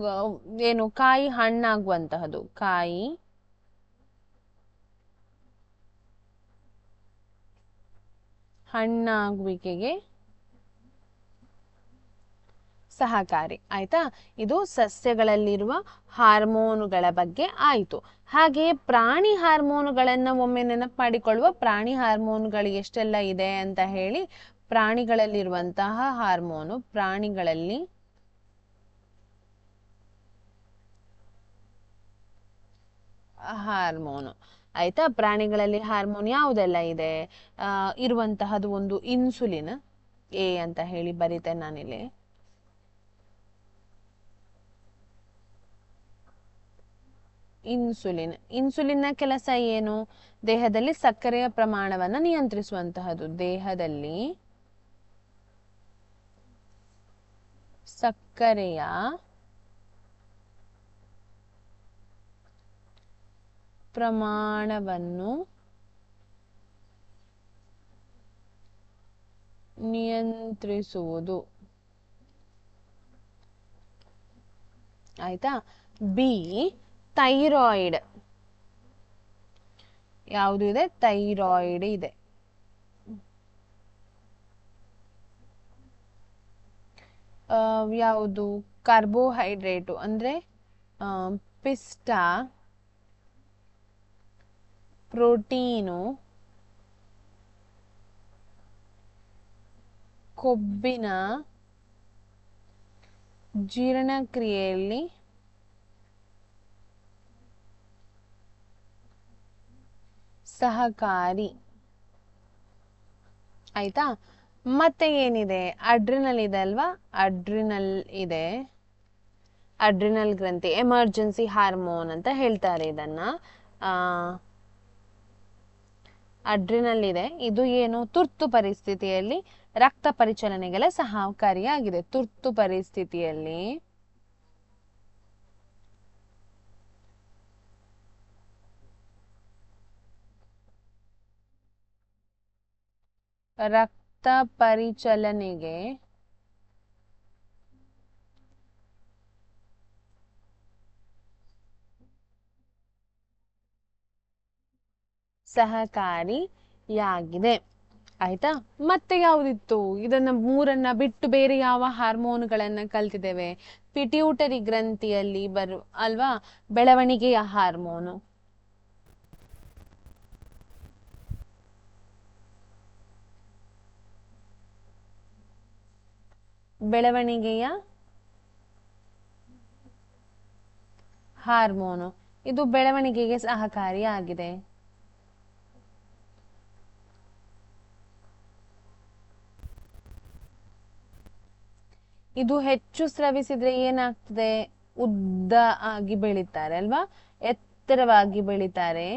ಏನು, ಕಾಯಿ ಹಣ್ಣಾಗುವಂತಹದ್ದು, ಕಾಯಿ ಹಣ್ಣಾಗುವಿಕೆಗೆ ಸಹಕಾರಿ. ಆಯ್ತಾ. ಇದು ಸಸ್ಯಗಳಲ್ಲಿರುವ ಹಾರ್ಮೋನುಗಳ ಬಗ್ಗೆ ಆಯಿತು. ಹಾಗೆ ಪ್ರಾಣಿ ಹಾರ್ಮೋನುಗಳನ್ನ ಒಮ್ಮೆ ನೆನಪು ಮಾಡಿಕೊಳ್ಳುವ. ಪ್ರಾಣಿ ಹಾರ್ಮೋನುಗಳು ಎಷ್ಟೆಲ್ಲ ಇದೆ ಅಂತ ಹೇಳಿ. ಪ್ರಾಣಿಗಳಲ್ಲಿರುವಂತಹ ಹಾರ್ಮೋನು, ಪ್ರಾಣಿಗಳಲ್ಲಿ ಹಾರ್ಮೋನು. ಆಯ್ತಾ. ಪ್ರಾಣಿಗಳಲ್ಲಿ ಹಾರ್ಮೋನ್ ಯಾವುದೆಲ್ಲ ಇದೆ, ಇರುವಂತಹದ್ದು ಒಂದು ಇನ್ಸುಲಿನ್, ಎ ಅಂತ ಹೇಳಿ ಬರೀತೇನೆ ನಾನಿಲ್ಲಿ. ಇನ್ಸುಲಿನ್ನ ಕೆಲಸ ಏನು, ದೇಹದಲ್ಲಿ ಸಕ್ಕರೆಯ ಪ್ರಮಾಣವನ್ನು ನಿಯಂತ್ರಿಸುವಂತಹದ್ದು. ದೇಹದಲ್ಲಿ ಸಕ್ಕರೆಯ ಪ್ರಮಾಣವನ್ನು ನಿಯಂತ್ರಿಸುವುದು. ಆಯ್ತಾ. B, thyroid. ಯಾವುದು ಇದೆ, ಥೈರಾಯ್ಡ್ ಇದೆ. ಯಾವುದು, ಕಾರ್ಬೋಹೈಡ್ರೇಟು ಅಂದ್ರೆ ಪಿಷ್ಟ, ಪ್ರೋಟೀನು, ಕೊಬ್ಬಿನ ಜೀರ್ಣಕ್ರಿಯೆಯಲ್ಲಿ ಸಹಕಾರಿ. ಆಯ್ತಾ? ಮತ್ತೆ ಏನಿದೆ? ಅಡ್ರಿನಲ್ ಇದೆ ಅಲ್ವಾ? ಅಡ್ರಿನಲ್ ಇದೆ. ಅಡ್ರಿನಲ್ ಗ್ರಂಥಿ ಎಮರ್ಜೆನ್ಸಿ ಹಾರ್ಮೋನ್ ಅಂತ ಹೇಳ್ತಾರೆ ಇದನ್ನ. ಅಡ್ರಿನಲ್ ಇದೆ. ಇದು ಏನು? ತುರ್ತು ಪರಿಸ್ಥಿತಿಯಲ್ಲಿ ರಕ್ತ ಪರಿಚಲನೆಗೆಲ್ಲ ಸಹಕಾರಿಯಾಗಿದೆ. ತುರ್ತು ಪರಿಸ್ಥಿತಿಯಲ್ಲಿ ರಕ್ತ ಪರಿಚಲನೆಗೆ ಸಹಕಾರಿಯಾಗಿದೆ. ಆಯ್ತಾ? ಮತ್ತೆ ಯಾವುದಿತ್ತು? ಇದನ್ನ ಮೂರನ್ನ ಬಿಟ್ಟು ಬೇರೆ ಯಾವ ಹಾರ್ಮೋನ್ಗಳನ್ನ ಕಲ್ತಿದ್ದೇವೆ? ಪಿಟ್ಯೂಟರಿ ಗ್ರಂಥಿಯಲ್ಲಿ ಅಲ್ವಾ, ಬೆಳವಣಿಗೆಯ ಹಾರ್ಮೋನು. ಬೆಳವಣಿಗೆಯ ಹಾರ್ಮೋನು ಇದು ಬೆಳವಣಿಗೆಗೆ ಸಹಕಾರಿಯಾಗಿದೆ. ಇದು ಹೆಚ್ಚು ಸ್ರವಿಸಿದ್ರೆ ಏನಾಗ್ತದೆ? ಉದ್ದ ಆಗಿ ಬೆಳೀತಾರೆ ಅಲ್ವಾ, ಎತ್ತರವಾಗಿ ಬೆಳೀತಾರೆ.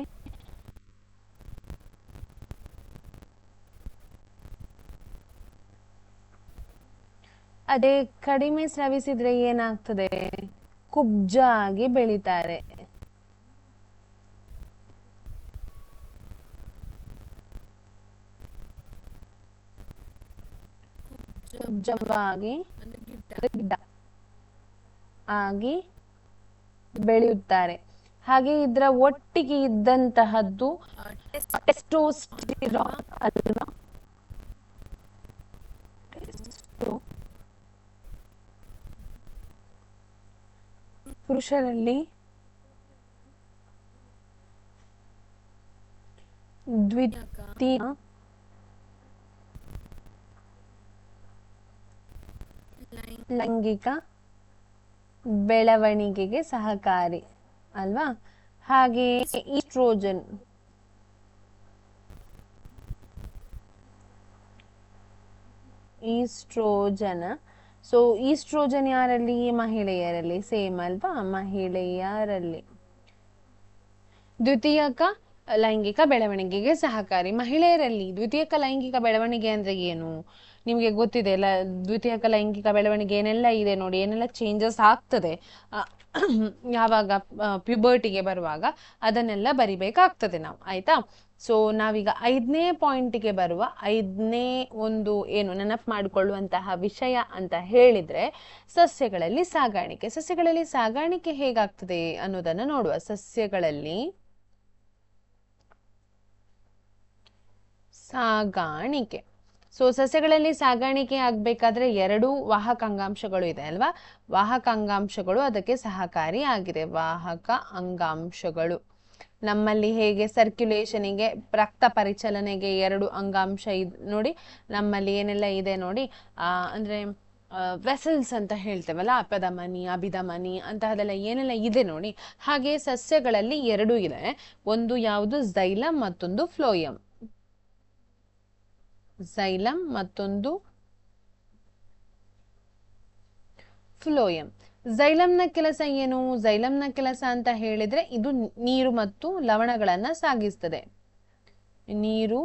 ಅದೇ ಕಡಿಮೆ ಸ್ರವಿಸಿದ್ರೆ ಏನಾಗ್ತದೆ? ಕುಬ್ಜ ಆಗಿ ಬೆಳೀತಾರೆ. ಕುಬ್ಜವಾಗಿ ಆಗಿ ಬೆಳೆಯುತ್ತಾರೆ. ಹಾಗೆ ಇದರ ಒಟ್ಟಿಗೆ ಇದ್ದಂತಹದ್ದು ಟೆಸ್ಟೋಸ್ಟಿರಾನ್ ಅಲ್ವಾ? ಪುರುಷರಲ್ಲಿ ದ್ವಿತೀಯ ಲೈಂಗಿಕ ಬೆಳವಣಿಗೆಗೆ ಸಹಕಾರಿ ಅಲ್ವಾ? ಹಾಗೆ ಈಸ್ಟ್ರೋಜನ್ ಸೊ ಈಸ್ಟ್ರೋಜನ್ ಯಾರಲ್ಲಿ? ಮಹಿಳೆಯರಲ್ಲಿ. ಸೇಮ್ ಅಲ್ವಾ? ಮಹಿಳೆಯರಲ್ಲಿ ದ್ವಿತೀಯಕ ಲೈಂಗಿಕ ಬೆಳವಣಿಗೆಗೆ ಸಹಕಾರಿ. ಮಹಿಳೆಯರಲ್ಲಿ ದ್ವಿತೀಯಕ ಲೈಂಗಿಕ ಬೆಳವಣಿಗೆ ಅಂದ್ರೆ ಏನು? ನಿಮಗೆ ಗೊತ್ತಿದೆ ಅಲ್ಲ, ದ್ವಿತೀಯಕ ಲೈಂಗಿಕ ಬೆಳವಣಿಗೆ ಏನೆಲ್ಲ ಇದೆ ನೋಡಿ, ಏನೆಲ್ಲ ಚೇಂಜಸ್ ಆಗ್ತದೆ ಯಾವಾಗ ಪ್ಯೂಬರ್ಟಿಗೆ ಬರುವಾಗ, ಅದನ್ನೆಲ್ಲ ಬರಿಬೇಕಾಗ್ತದೆ ನಾವು. ಆಯ್ತಾ? ಸೊ ನಾವೀಗ 5ನೇ ಪಾಯಿಂಟಿಗೆ ಬರುವ. 5ನೇ ಒಂದು ಏನು ನೆನಪು ಮಾಡಿಕೊಳ್ಳುವಂತಹ ವಿಷಯ ಅಂತ ಹೇಳಿದ್ರೆ ಸಸ್ಯಗಳಲ್ಲಿ ಸಾಗಾಣಿಕೆ. ಸಸ್ಯಗಳಲ್ಲಿ ಸಾಗಾಣಿಕೆ ಹೇಗಾಗ್ತದೆ ಅನ್ನೋದನ್ನ ನೋಡುವ. ಸಸ್ಯಗಳಲ್ಲಿ ಸಾಗಾಣಿಕೆ. ಸೊ ಸಸ್ಯಗಳಲ್ಲಿ ಸಾಗಾಣಿಕೆ ಆಗ್ಬೇಕಾದ್ರೆ 2 ವಾಹಕ ಅಂಗಾಂಶಗಳು ಇದೆ ಅಲ್ವಾ? ವಾಹಕ ಅಂಗಾಂಶಗಳು ಅದಕ್ಕೆ ಸಹಕಾರಿ ಆಗಿದೆ. ವಾಹಕ ಅಂಗಾಂಶಗಳು ನಮ್ಮಲ್ಲಿ ಹೇಗೆ ಸರ್ಕ್ಯುಲೇಷನಿಗೆ, ರಕ್ತ ಪರಿಚಲನೆಗೆ 2 ಅಂಗಾಂಶ ನೋಡಿ, ನಮ್ಮಲ್ಲಿ ಏನೆಲ್ಲ ಇದೆ ನೋಡಿ, ಅಂದ್ರೆ ವೆಸಲ್ಸ್ ಅಂತ ಹೇಳ್ತೇವಲ್ಲ, ಅಪಧಮನಿ ಅಭಿಧಮನಿ ಅಂತಹದೆಲ್ಲ ಏನೆಲ್ಲ ಇದೆ ನೋಡಿ. ಹಾಗೆ ಸಸ್ಯಗಳಲ್ಲಿ 2 ಇದೆ. ಒಂದು ಯಾವುದು? ಝೈಲಮ್, ಮತ್ತೊಂದು ಫ್ಲೋಯಮ್. ಝೈಲಮ್ ಮತ್ತೊಂದು ಫ್ಲೋಯಮ್. ಝೈಲಮ್ನ ಕೆಲಸ ಏನು? ಝೈಲಮ್ನ ಕೆಲಸ ಅಂತ ಹೇಳಿದ್ರೆ ಇದು ನೀರು ಮತ್ತು ಲವಣಗಳನ್ನ ಸಾಗಿಸ್ತದೆ. ನೀರು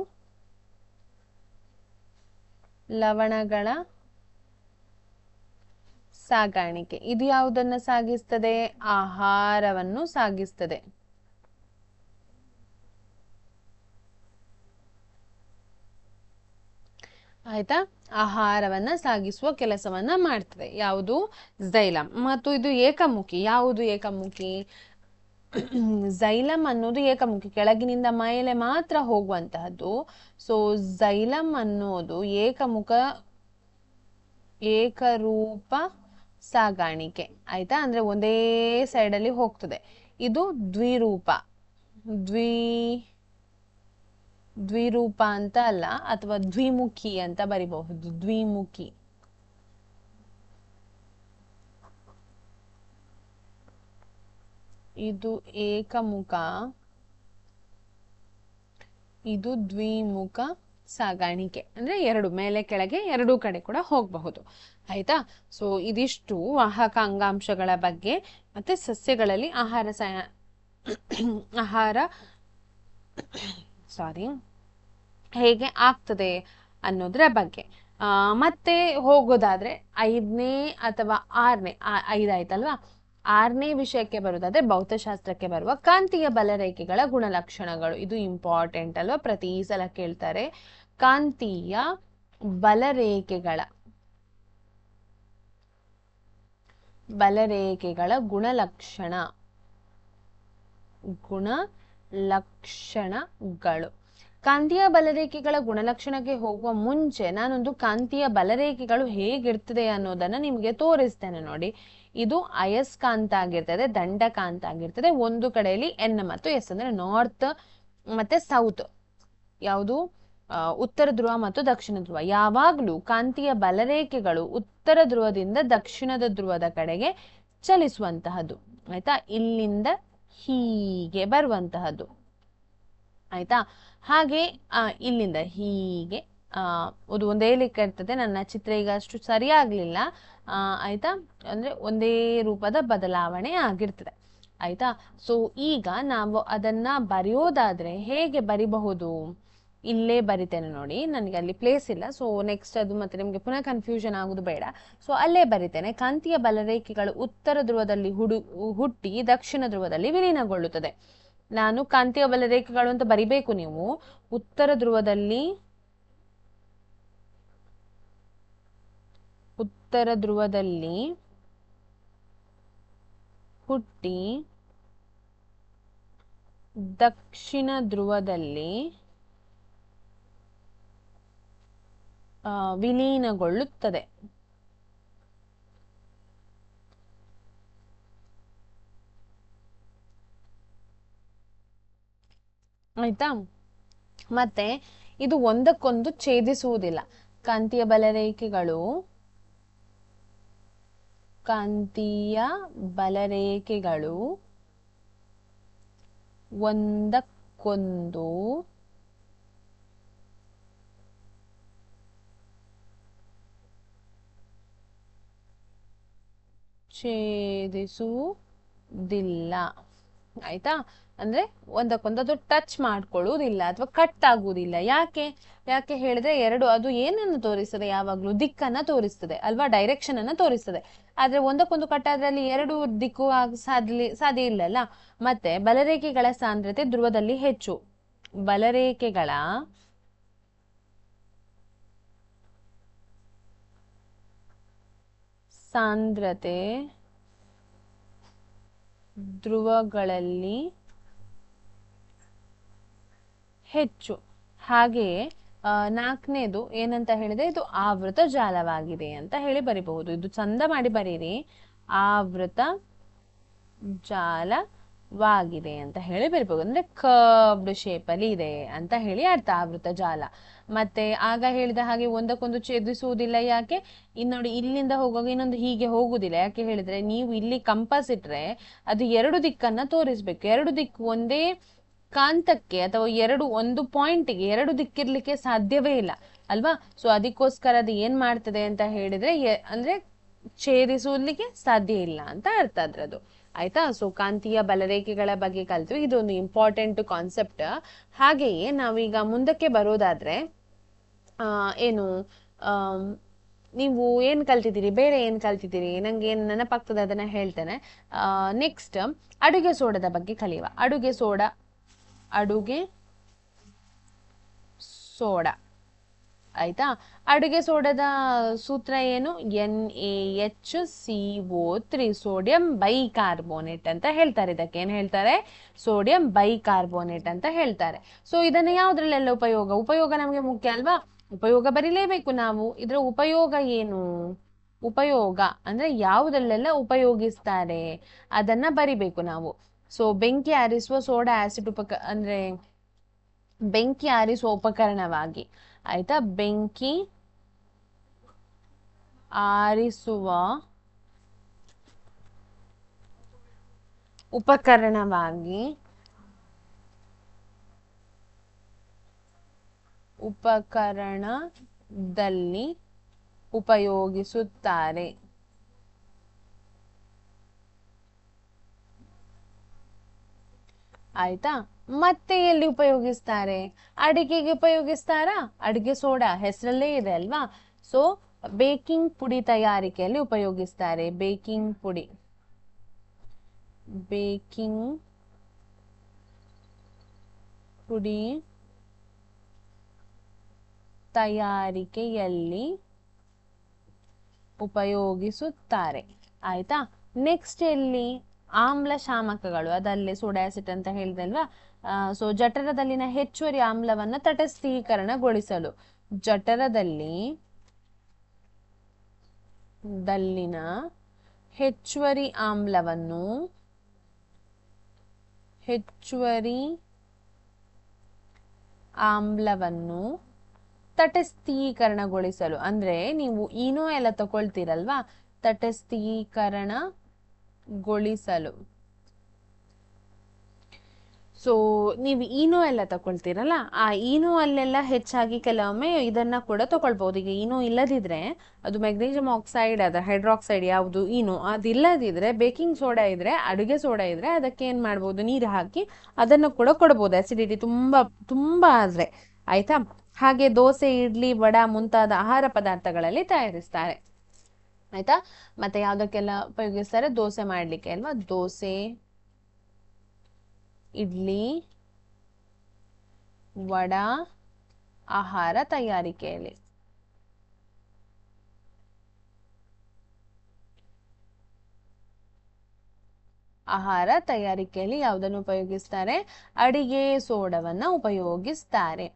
ಲವಣಗಳ ಸಾಗಾಣಿಕೆ. ಇದು ಯಾವುದನ್ನ ಸಾಗಿಸ್ತದೆ? ಆಹಾರವನ್ನು ಸಾಗಿಸ್ತದೆ. ಆಯ್ತಾ? ಆಹಾರವನ್ನ ಸಾಗಿಸುವ ಕೆಲಸವನ್ನ ಮಾಡ್ತದೆ. ಯಾವುದು? ಝೈಲಮ್. ಮತ್ತು ಇದು ಏಕಮುಖಿ. ಯಾವುದು ಏಕಮುಖಿ? ಝೈಲಮ್ ಅನ್ನೋದು ಏಕಮುಖಿ, ಕೆಳಗಿನಿಂದ ಮೇಲೆ ಮಾತ್ರ ಹೋಗುವಂತಹದ್ದು. ಸೊ ಝೈಲಮ್ ಅನ್ನೋದು ಏಕರೂಪ ಸಾಗಾಣಿಕೆ. ಆಯ್ತಾ? ಅಂದ್ರೆ ಒಂದೇ ಸೈಡಲ್ಲಿ ಹೋಗ್ತದೆ. ಇದು ದ್ವಿರೂಪ. ದ್ವಿರೂಪ ಅಂತ ಅಲ್ಲ, ಅಥವಾ ದ್ವಿಮುಖಿ ಅಂತ ಬರಿಬಹುದು. ದ್ವಿಮುಖಿ. ಇದು ಏಕಮುಖ ಇದು ದ್ವಿಮುಖ ಸಾಗಾಣಿಕೆ, ಅಂದ್ರೆ ಎರಡು ಮೇಲೆ ಕೆಳಗೆ ಎರಡೂ ಕಡೆ ಕೂಡ ಹೋಗಬಹುದು. ಆಯ್ತಾ? ಸೊ ಇದಿಷ್ಟು ವಾಹಕ ಅಂಗಾಂಶಗಳ ಬಗ್ಗೆ, ಮತ್ತೆ ಸಸ್ಯಗಳಲ್ಲಿ ಆಹಾರ ಹೇಗೆ ಆಗ್ತದೆ ಅನ್ನೋದ್ರ ಬಗ್ಗೆ. ಮತ್ತೆ ಹೋಗೋದಾದ್ರೆ 5ನೇ ಅಥವಾ 6ನೇ, 5 ಆಯ್ತಲ್ವಾ, 6ನೇ ವಿಷಯಕ್ಕೆ ಬರೋದಾದ್ರೆ ಭೌತಶಾಸ್ತ್ರಕ್ಕೆ ಬರುವ ಕಾಂತೀಯ ಬಲರೇಖೆಗಳ ಗುಣಲಕ್ಷಣಗಳು. ಇದು ಇಂಪಾರ್ಟೆಂಟ್ ಅಲ್ವಾ, ಪ್ರತಿ ಸಲ ಕೇಳ್ತಾರೆ. ಕಾಂತೀಯ ಬಲರೇಖೆಗಳ ಗುಣಲಕ್ಷಣಗಳು. ಕಾಂತೀಯ ಬಲರೇಖೆಗಳ ಗುಣಲಕ್ಷಣಕ್ಕೆ ಹೋಗುವ ಮುಂಚೆ ನಾನೊಂದು ಕಾಂತೀಯ ಬಲರೇಖೆಗಳು ಹೇಗಿರ್ತದೆ ಅನ್ನೋದನ್ನ ನಿಮ್ಗೆ ತೋರಿಸ್ತೇನೆ ನೋಡಿ. ಇದು ಅಯಸ್ಕಾಂತ ಆಗಿರ್ತದೆ, ದಂಡಕಾಂತ ಆಗಿರ್ತದೆ. ಒಂದು ಕಡೆಯಲ್ಲಿ ಎನ್ ಮತ್ತು ಎಸ್, ಅಂದ್ರೆ ನಾರ್ತ್ ಮತ್ತೆ ಸೌತ್, ಯಾವುದು ಉತ್ತರ ಧ್ರುವ ಮತ್ತು ದಕ್ಷಿಣ ಧ್ರುವ. ಯಾವಾಗ್ಲೂ ಕಾಂತೀಯ ಬಲರೇಖೆಗಳು ಉತ್ತರ ಧ್ರುವದಿಂದ ದಕ್ಷಿಣದ ಧ್ರುವದ ಕಡೆಗೆ ಚಲಿಸುವಂತಹದ್ದು. ಆಯ್ತಾ? ಇಲ್ಲಿಂದ ಹೀಗೆ ಬರುವಂತಹದ್ದು. ಆಯ್ತಾ? ಹಾಗೆ ಇಲ್ಲಿಂದ ಹೀಗೆ ಅದು ಒಂದೇ ಲೆಕ್ಕ ಇರ್ತದೆ. ನನ್ನ ಚಿತ್ರ ಈಗ ಅಷ್ಟು ಸರಿಯಾಗ್ಲಿಲ್ಲ. ಆಯ್ತಾ? ಅಂದ್ರೆ ಒಂದೇ ರೂಪದ ಬದಲಾವಣೆ ಆಗಿರ್ತದೆ. ಆಯ್ತಾ? ಸೊ ಈಗ ನಾವು ಅದನ್ನ ಬರೆಯೋದಾದ್ರೆ ಹೇಗೆ ಬರಿಬಹುದು? ಇಲ್ಲೇ ಬರಿತೇನೆ ನೋಡಿ, ನನಗೆ ಅಲ್ಲಿ ಪ್ಲೇಸ್ ಇಲ್ಲ. ಸೊ ನೆಕ್ಸ್ಟ್ ಅದು ಮತ್ತೆ ನಿಮ್ಗೆ ಪುನಃ ಕನ್ಫ್ಯೂಷನ್ ಆಗುದು ಬೇಡ. ಸೊ ಅಲ್ಲೇ ಬರಿತೇನೆ. ಕಾಂತೀಯ ಬಲರೇಖೆಗಳು ಉತ್ತರ ಧ್ರುವದಲ್ಲಿ ಹುಟ್ಟಿ ದಕ್ಷಿಣ ಧ್ರುವದಲ್ಲಿ ವಿಲೀನಗೊಳ್ಳುತ್ತದೆ. ನಾನು ಕಾಂತೀಯ ಬಲರೇಖೆಗಳು ಅಂತ ಬರಿಬೇಕು. ನೀವು ಉತ್ತರ ಧ್ರುವದಲ್ಲಿ ಹುಟ್ಟಿ ದಕ್ಷಿಣ ಧ್ರುವದಲ್ಲಿ ವಿಲೀನಗೊಳ್ಳುತ್ತದೆ. ಆಯ್ತಾ? ಮತ್ತೆ ಇದು ಒಂದಕ್ಕೊಂದು ಛೇದಿಸುವುದಿಲ್ಲ. ಕಾಂತೀಯ ಬಲರೇಖೆಗಳು ಒಂದಕ್ಕೊಂದು ಛೇದಿಸುವುದಿಲ್ಲ. ಆಯ್ತಾ? ಅಂದ್ರೆ ಒಂದಕ್ಕೊಂದು ಟಚ್ ಮಾಡ್ಕೊಳ್ಳುವುದಿಲ್ಲ ಅಥವಾ ಕಟ್ ಆಗುವುದಿಲ್ಲ. ಯಾಕೆ ಹೇಳಿದ್ರೆ ಅದು ಏನನ್ನು ತೋರಿಸ್ತದೆ? ಯಾವಾಗ್ಲೂ ದಿಕ್ಕನ್ನ ತೋರಿಸ್ತದೆ ಅಲ್ವಾ, ಡೈರೆಕ್ಷನ್ ಅನ್ನ ತೋರಿಸ್ತದೆ. ಆದ್ರೆ ಒಂದಕ್ಕೊಂದು ಕಟ್ ಆದ್ರಲ್ಲಿ ಎರಡು ದಿಕ್ಕು ಸಾಧ್ಯ ಇಲ್ಲಲ್ಲ. ಮತ್ತೆ ಬಲರೇಖೆಗಳ ಸಾಂದ್ರತೆ ಧ್ರುವದಲ್ಲಿ ಹೆಚ್ಚು. ಬಲರೇಖೆಗಳ ಸಾಂದ್ರತೆ ಧ್ರುವಗಳಲ್ಲಿ ಹೆಚ್ಚು. ಹಾಗೆಯೇ 4ನೇದು ಏನಂತ ಹೇಳಿದ್ರೆ, ಇದು ಆವೃತ ಜಾಲವಾಗಿದೆ ಅಂತ ಹೇಳಿ ಬರಿಬಹುದು. ಇದು ಚಂದ ಮಾಡಿ ಬರೀರಿ. ಆವೃತ ಜಾಲವಾಗಿದೆ ಅಂತ ಹೇಳಿ ಬರಿಬಹುದು. ಅಂದ್ರೆ ಕರ್ವ್ಡ್ ಶೇಪ್ ಅಲ್ಲಿ ಇದೆ ಅಂತ ಹೇಳಿ ಅರ್ಥ ಆವೃತ ಜಾಲ. ಮತ್ತೆ ಆಗ ಹೇಳಿದ ಹಾಗೆ ಒಂದಕ್ಕೊಂದು ಛೇದಿಸುವುದಿಲ್ಲ. ಯಾಕೆ? ನೋಡಿ, ಇಲ್ಲಿಂದ ಹೋಗುವಾಗ ಇನ್ನೊಂದು ಹೀಗೆ ಹೋಗುದಿಲ್ಲ. ಯಾಕೆ ಹೇಳಿದ್ರೆ, ನೀವು ಇಲ್ಲಿ ಕಂಪಾಸ್ ಇಟ್ರೆ ಅದು ಎರಡು ದಿಕ್ಕನ್ನ ತೋರಿಸ್ಬೇಕು. ಎರಡು ದಿಕ್ಕು ಒಂದೇ ಕಾಂತಕ್ಕೆ ಅಥವಾ ಒಂದು ಪಾಯಿಂಟ್ಗೆ ಎರಡು ದಿಕ್ಕಿರ್ಲಿಕ್ಕೆ ಸಾಧ್ಯವೇ ಇಲ್ಲ ಅಲ್ವಾ. ಸೊ ಅದಕ್ಕೋಸ್ಕರ ಅದು ಏನ್ ಮಾಡ್ತದೆ ಅಂತ ಹೇಳಿದ್ರೆ, ಅಂದ್ರೆ ಛೇದಿಸುವುದಕ್ಕೆ ಸಾಧ್ಯ ಇಲ್ಲ ಅಂತ ಅರ್ಥ ಅದ್ರದ್ದು. ಆಯ್ತಾ? ಸೊ ಕಾಂತೀಯ ಬಲರೇಖೆಗಳ ಬಗ್ಗೆ ಕಲ್ತ್ವಿ. ಇದೊಂದು ಇಂಪಾರ್ಟೆಂಟ್ ಕಾನ್ಸೆಪ್ಟ್. ಹಾಗೆಯೇ ನಾವೀಗ ಮುಂದಕ್ಕೆ ಬರೋದಾದ್ರೆ ನೀವು ಏನ್ ಕಲ್ತಿದ್ದೀರಿ, ಬೇರೆ ಏನ್ ಕಲ್ತಿದ್ದೀರಿ, ನಂಗೆ ಏನ್ ನೆನಪಾಗ್ತದೆ ಅದನ್ನ ಹೇಳ್ತೇನೆ. ನೆಕ್ಸ್ಟ್ ಅಡುಗೆ ಸೋಡದ ಬಗ್ಗೆ ಕಲಿಯುವ. ಅಡುಗೆ ಸೋಡಾ ಆಯ್ತಾ? ಅಡುಗೆ ಸೋಡದ ಸೂತ್ರ ಏನು? NaHCO3, ಸೋಡಿಯಂ ಬೈಕಾರ್ಬೋನೇಟ್ ಅಂತ ಹೇಳ್ತಾರೆ. ಇದಕ್ಕೆ ಏನ್ ಹೇಳ್ತಾರೆ? ಸೋಡಿಯಂ ಬೈಕಾರ್ಬೋನೇಟ್ ಅಂತ ಹೇಳ್ತಾರೆ. ಸೊ ಇದನ್ನ ಯಾವ್ದ್ರಲ್ಲೆಲ್ಲ ಉಪಯೋಗ ನಮ್ಗೆ ಮುಖ್ಯ ಅಲ್ವಾ. ಉಪಯೋಗ ಬರಿಲೇಬೇಕು ನಾವು. ಇದರ ಉಪಯೋಗ ಏನು? ಉಪಯೋಗ ಅಂದ್ರೆ ಯಾವುದಲ್ಲೆಲ್ಲ ಉಪಯೋಗಿಸ್ತಾರೆ ಅದನ್ನ ಬರಿಬೇಕು ನಾವು. ಸೊ ಬೆಂಕಿ ಆರಿಸುವ ಸೋಡಾ ಆಸಿಡ್ ಬೆಂಕಿ ಆರಿಸುವ ಉಪಕರಣವಾಗಿ. ಆಯ್ತಾ? ಬೆಂಕಿ ಆರಿಸುವ ಉಪಕರಣವಾಗಿ ಉಪಕರಣದಲ್ಲಿ ಉಪಯೋಗಿಸುತ್ತಾರೆ. ಆಯ್ತಾ? ಮತ್ತೆ ಎಲ್ಲಿ ಉಪಯೋಗಿಸ್ತಾರೆ? ಅಡಿಗೆಗೆ ಉಪಯೋಗಿಸ್ತಾರಾ? ಅಡಿಗೆ ಸೋಡಾ ಹೆಸರಲ್ಲೇ ಇದೆ ಅಲ್ವಾ? ಸೊ ಬೇಕಿಂಗ್ ಪುಡಿ ತಯಾರಿಕೆಯಲ್ಲಿ ಉಪಯೋಗಿಸ್ತಾರೆ. ಬೇಕಿಂಗ್ ಪುಡಿ ತಯಾರಿಕೆಯಲ್ಲಿ ಉಪಯೋಗಿಸುತ್ತಾರೆ. ಆಯ್ತಾ? ನೆಕ್ಸ್ಟ್ ಎಲ್ಲಿ? ಆಮ್ಲ ಶಾಮಕಗಳು, ಅದಲ್ಲೇ ಸೋಡಾ ಆಸಿಡ್ ಅಂತ ಹೇಳಿದೆ ಅಲ್ವಾ? ಸೊ ಜಠರದಲ್ಲಿನ ಹೆಚ್ಚುವರಿ ಆಮ್ಲವನ್ನು ತಟಸ್ಥೀಕರಣಗೊಳಿಸಲು, ಜಠರದಲ್ಲಿನ ಹೆಚ್ಚುವರಿ ಆಮ್ಲವನ್ನು ತಟಸ್ಥೀಕರಣಗೊಳಿಸಲು, ಅಂದ್ರೆ ನೀವು ಈನೋ ಎಲ್ಲ ತಗೊಳ್ತೀರಲ್ವಾ, ತಟಸ್ಥೀಕರಣಗೊಳಿಸಲು. ಸೊ ನೀವು ಈನೋ ಎಲ್ಲ ತಗೊಳ್ತೀರಲ್ಲ, ಆ ಈನೋ ಅಲ್ಲೆಲ್ಲ ಹೆಚ್ಚಾಗಿ ಕೆಲವೊಮ್ಮೆ ಇದನ್ನ ಕೂಡ ತಗೊಳ್ಬಹುದು. ಈಗ ಈನೋ ಇಲ್ಲದಿದ್ರೆ ಅದು ಮೆಗ್ನೀಷಿಯಂ ಆಕ್ಸೈಡ್, ಅದ ಹೈಡ್ರಾಕ್ಸೈಡ್ ಯಾವುದು ಈನೋ ಅದಿಲ್ಲದಿದ್ರೆ, ಬೇಕಿಂಗ್ ಸೋಡಾ ಇದ್ರೆ, ಅಡುಗೆ ಸೋಡಾ ಇದ್ರೆ ಅದಕ್ಕೆ ಏನ್ ಮಾಡ್ಬೋದು, ನೀರು ಹಾಕಿ ಅದನ್ನು ಕೂಡ ಕೊಡ್ಬೋದು, ಅಸಿಡಿಟಿ ತುಂಬಾ ಆದ್ರೆ. ಆಯ್ತಾ? ಹಾಗೆ ದೋಸೆ, ಇಡ್ಲಿ, ವಡ ಮುಂತಾದ ಆಹಾರ ಪದಾರ್ಥಗಳಲ್ಲಿ ತಯಾರಿಸ್ತಾರೆ. ಆಯ್ತಾ? ಮತ್ತೆ ಯಾವ್ದಕ್ಕೆಲ್ಲ ಉಪಯೋಗಿಸ್ತಾರೆ? ದೋಸೆ ಮಾಡ್ಲಿಕ್ಕೆ ಅಲ್ವಾ? ದೋಸೆ, ಇಡ್ಲಿ, ವಡ ಆಹಾರ ತಯಾರಿಕೆಯಲ್ಲಿ. ಯಾವುದನ್ನು ಉಪಯೋಗಿಸ್ತಾರೆ? ಅಡಿಗೆ ಸೋಡವನ್ನ ಉಪಯೋಗಿಸ್ತಾರೆ.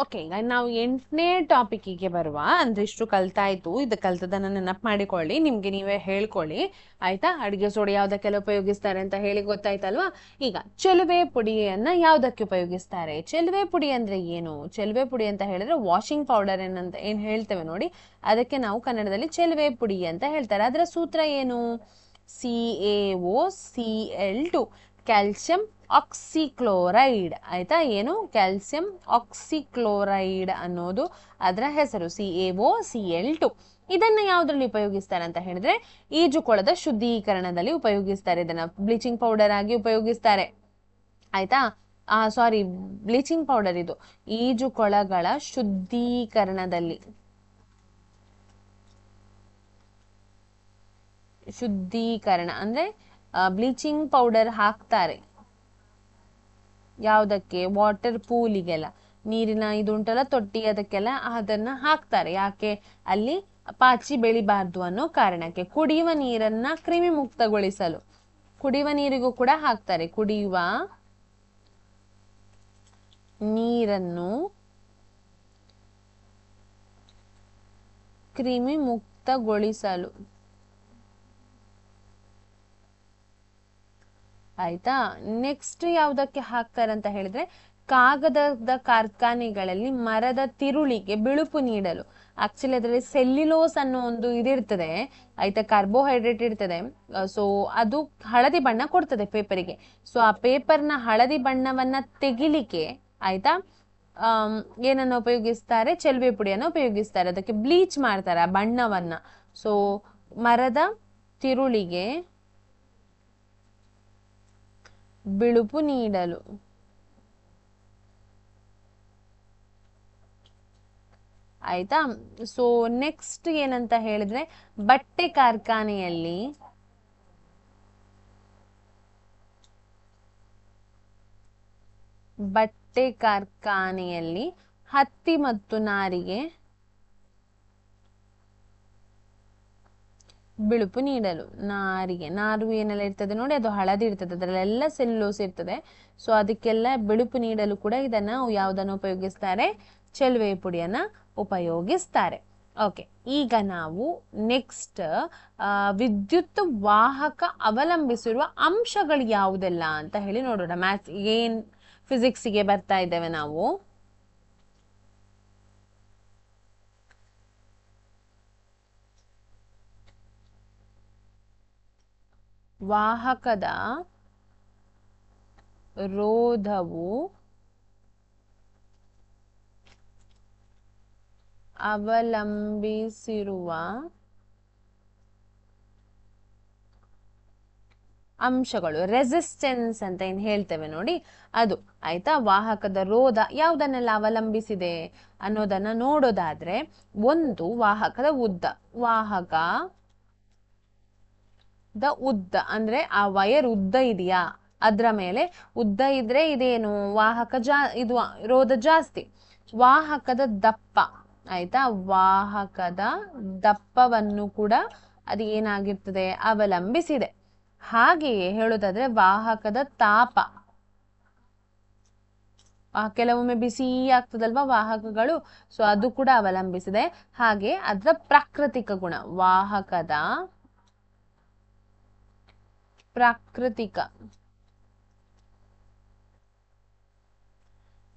ಓಕೆ, ಈಗ ನಾವು 8ನೇ ಟಾಪಿಕ್ಕಿಗೆ ಬರುವ. ಅಂದ್ರೆ ಇಷ್ಟು ಕಲ್ತಾಯ್ತು, ಇದು ಕಲ್ತದನ್ನ ನೆನಪು ಮಾಡಿಕೊಳ್ಳಿ, ನಿಮ್ಗೆ ನೀವೇ ಹೇಳ್ಕೊಳ್ಳಿ. ಆಯ್ತಾ? ಅಡಿಗೆ ಸೋಡಾ ಯಾವ್ದಕ್ಕೆಲ್ಲ ಉಪಯೋಗಿಸ್ತಾರೆ ಅಂತ ಹೇಳಿ ಗೊತ್ತಾಯ್ತಲ್ವಾ? ಈಗ ಚೆಲುವೆ ಪುಡಿಯನ್ನ ಯಾವ್ದಕ್ಕೆ ಉಪಯೋಗಿಸ್ತಾರೆ? ಚೆಲುವೆ ಪುಡಿ ಅಂದ್ರೆ ಏನು? ಚೆಲುವೆ ಪುಡಿ ಅಂತ ಹೇಳಿದ್ರೆ ವಾಷಿಂಗ್ ಪೌಡರ್ ಏನ್ ಹೇಳ್ತೇವೆ ನೋಡಿ, ಅದಕ್ಕೆ ನಾವು ಕನ್ನಡದಲ್ಲಿ ಚೆಲುವೆ ಪುಡಿ ಅಂತ ಹೇಳ್ತಾರೆ. ಅದರ ಸೂತ್ರ ಏನು? CaOCl2, calcium oxychloride. ಆಯ್ತಾ? ಏನು? ಕ್ಯಾಲ್ಸಿಯಂ ಆಕ್ಸಿಕ್ಲೋರೈಡ್ ಅನ್ನೋದು ಅದರ ಹೆಸರು, CaOCl2. ಇದನ್ನ ಯಾವ್ದ್ರಲ್ಲಿ ಉಪಯೋಗಿಸ್ತಾರೆ ಅಂತ ಹೇಳಿದ್ರೆ, ಈಜುಕೊಳದ ಶುದ್ಧೀಕರಣದಲ್ಲಿ ಉಪಯೋಗಿಸ್ತಾರೆ. ಇದನ್ನ ಬ್ಲೀಚಿಂಗ್ ಪೌಡರ್ ಆಗಿ ಉಪಯೋಗಿಸ್ತಾರೆ. ಆಯ್ತಾ? ಸಾರಿ, ಬ್ಲೀಚಿಂಗ್ ಪೌಡರ್ ಇದು ಈಜುಕೊಳಗಳ ಶುದ್ಧೀಕರಣ ಅಂದ್ರೆ ಬ್ಲೀಚಿಂಗ್ ಪೌಡರ್ ಹಾಕ್ತಾರೆ. ಯಾವ್ದಕ್ಕೆ? ವಾಟರ್ ಪೂಲಿಗೆಲ್ಲ, ನೀರಿನ ಇದುಂಟಲ್ಲ ತೊಟ್ಟಿ, ಅದಕ್ಕೆಲ್ಲ ಅದನ್ನ ಹಾಕ್ತಾರೆ. ಯಾಕೆ? ಅಲ್ಲಿ ಪಾಚಿ ಬೆಳಿಬಾರ್ದು ಅನ್ನೋ ಕಾರಣಕ್ಕೆ. ಕುಡಿಯುವ ನೀರನ್ನ ಕ್ರಿಮಿ ಮುಕ್ತಗೊಳಿಸಲು ಕುಡಿಯುವ ನೀರಿಗೂ ಕೂಡ ಹಾಕ್ತಾರೆ. ಕುಡಿಯುವ ನೀರನ್ನು ಕ್ರಿಮಿ ಮುಕ್ತಗೊಳಿಸಲು. ಆಯ್ತಾ? ನೆಕ್ಸ್ಟ್ ಯಾವ್ದಕ್ಕೆ ಹಾಕ್ತಾರೆ ಅಂತ ಹೇಳಿದ್ರೆ, ಕಾಗದದ ಕಾರ್ಖಾನೆಗಳಲ್ಲಿ ಮರದ ತಿರುಳಿಗೆ ಬಿಳುಪು ನೀಡಲು. ಆಕ್ಚುಲಿ ಅದರಲ್ಲಿ ಸೆಲ್ಯುಲೋಸ್ ಅನ್ನೋ ಒಂದು ಇದಿರ್ತದೆ. ಆಯ್ತಾ? ಕಾರ್ಬೋಹೈಡ್ರೇಟ್ ಇರ್ತದೆ. ಸೊ ಅದು ಹಳದಿ ಬಣ್ಣ ಕೊಡ್ತದೆ ಪೇಪರಿಗೆ. ಸೊ ಆ ಪೇಪರ್ನ ಹಳದಿ ಬಣ್ಣವನ್ನ ತೆಗಿಲಿಕ್ಕೆ, ಆಯ್ತಾ, ಏನನ್ನ ಉಪಯೋಗಿಸ್ತಾರೆ? ಚೆಲುವೆ ಪುಡಿಯನ್ನು ಉಪಯೋಗಿಸ್ತಾರೆ. ಅದಕ್ಕೆ ಬ್ಲೀಚ್ ಮಾಡ್ತಾರೆ ಆ ಬಣ್ಣವನ್ನ. ಸೊ ಮರದ ತಿರುಳಿಗೆ ಬಿಳುಪು ನೀಡಲು. ಆಯ್ತಾ? ಸೊ ನೆಕ್ಸ್ಟ್ ಏನಂತ ಹೇಳಿದ್ರೆ, ಬಟ್ಟೆ ಕಾರ್ಖಾನೆಯಲ್ಲಿ ಹತ್ತಿ ಮತ್ತು ನಾರಿಗೆ ಬಿಳುಪು ನೀಡಲು. ನಾರು ಏನೆಲ್ಲ ಇರ್ತದೆ ನೋಡಿ, ಅದು ಹಳದಿ ಇರ್ತದೆ, ಅದರಲ್ಲೆಲ್ಲ ಸೆಲ್ಯುಲೋಸ್ ಇರ್ತದೆ. ಸೊ ಅದಕ್ಕೆಲ್ಲ ಬಿಳುಪು ನೀಡಲು ಕೂಡ ಇದನ್ನ ಯಾವುದನ್ನು ಉಪಯೋಗಿಸ್ತಾರೆ? ಚೆಲುವೆ ಪುಡಿಯನ್ನ ಉಪಯೋಗಿಸ್ತಾರೆ. ಓಕೆ, ಈಗ ನಾವು ನೆಕ್ಸ್ಟ್ ವಿದ್ಯುತ್ ವಾಹಕ ಅವಲಂಬಿಸಿರುವ ಅಂಶಗಳು ಯಾವುದೆಲ್ಲ ಅಂತ ಹೇಳಿ ನೋಡೋಣ. ಮ್ಯಾಥ್ಸ್ ಏನ್ ಫಿಸಿಕ್ಸ್ಗೆ ಬರ್ತಾ ಇದ್ದೇವೆ ನಾವು. ವಾಹಕದ ರೋಧವು ಅವಲಂಬಿಸಿರುವ ಅಂಶಗಳು, ರೆಸಿಸ್ಟೆನ್ಸ್ ಅಂತ ಏನ್ ಹೇಳ್ತೇವೆ ನೋಡಿ ಅದು. ಆಯ್ತಾ? ವಾಹಕದ ರೋಧ ಯಾವುದನ್ನೆಲ್ಲ ಅವಲಂಬಿಸಿದೆ ಅನ್ನೋದನ್ನ ನೋಡೋದಾದ್ರೆ, ಒಂದು ವಾಹಕದ ಉದ್ದ. ವಾಹಕದ ಉದ್ದ ಅಂದ್ರೆ ಆ ವೈರ್ ಉದ್ದ ಇದೆಯಾ, ಅದ್ರ ಮೇಲೆ. ಉದ್ದ ಇದ್ರೆ ಇದೇನು ಇದು ರೋಧ ಜಾಸ್ತಿ. ವಾಹಕದ ದಪ್ಪ, ಆಯ್ತಾ? ವಾಹಕದ ದಪ್ಪವನ್ನು ಕೂಡ ಅದು ಏನಾಗಿರ್ತದೆ, ಅವಲಂಬಿಸಿದೆ. ಹಾಗೆಯೇ ಹೇಳೋದಾದ್ರೆ ವಾಹಕದ ತಾಪ, ಕೆಲವೊಮ್ಮೆ ಬಿಸಿ ಆಗ್ತದಲ್ವಾ ವಾಹಕಗಳು, ಸೊ ಅದು ಕೂಡ ಅವಲಂಬಿಸಿದೆ. ಹಾಗೆ ಅದರ ಪ್ರಾಕೃತಿಕ ಗುಣ, ವಾಹಕದ ಪ್ರಾಕೃತಿಕ.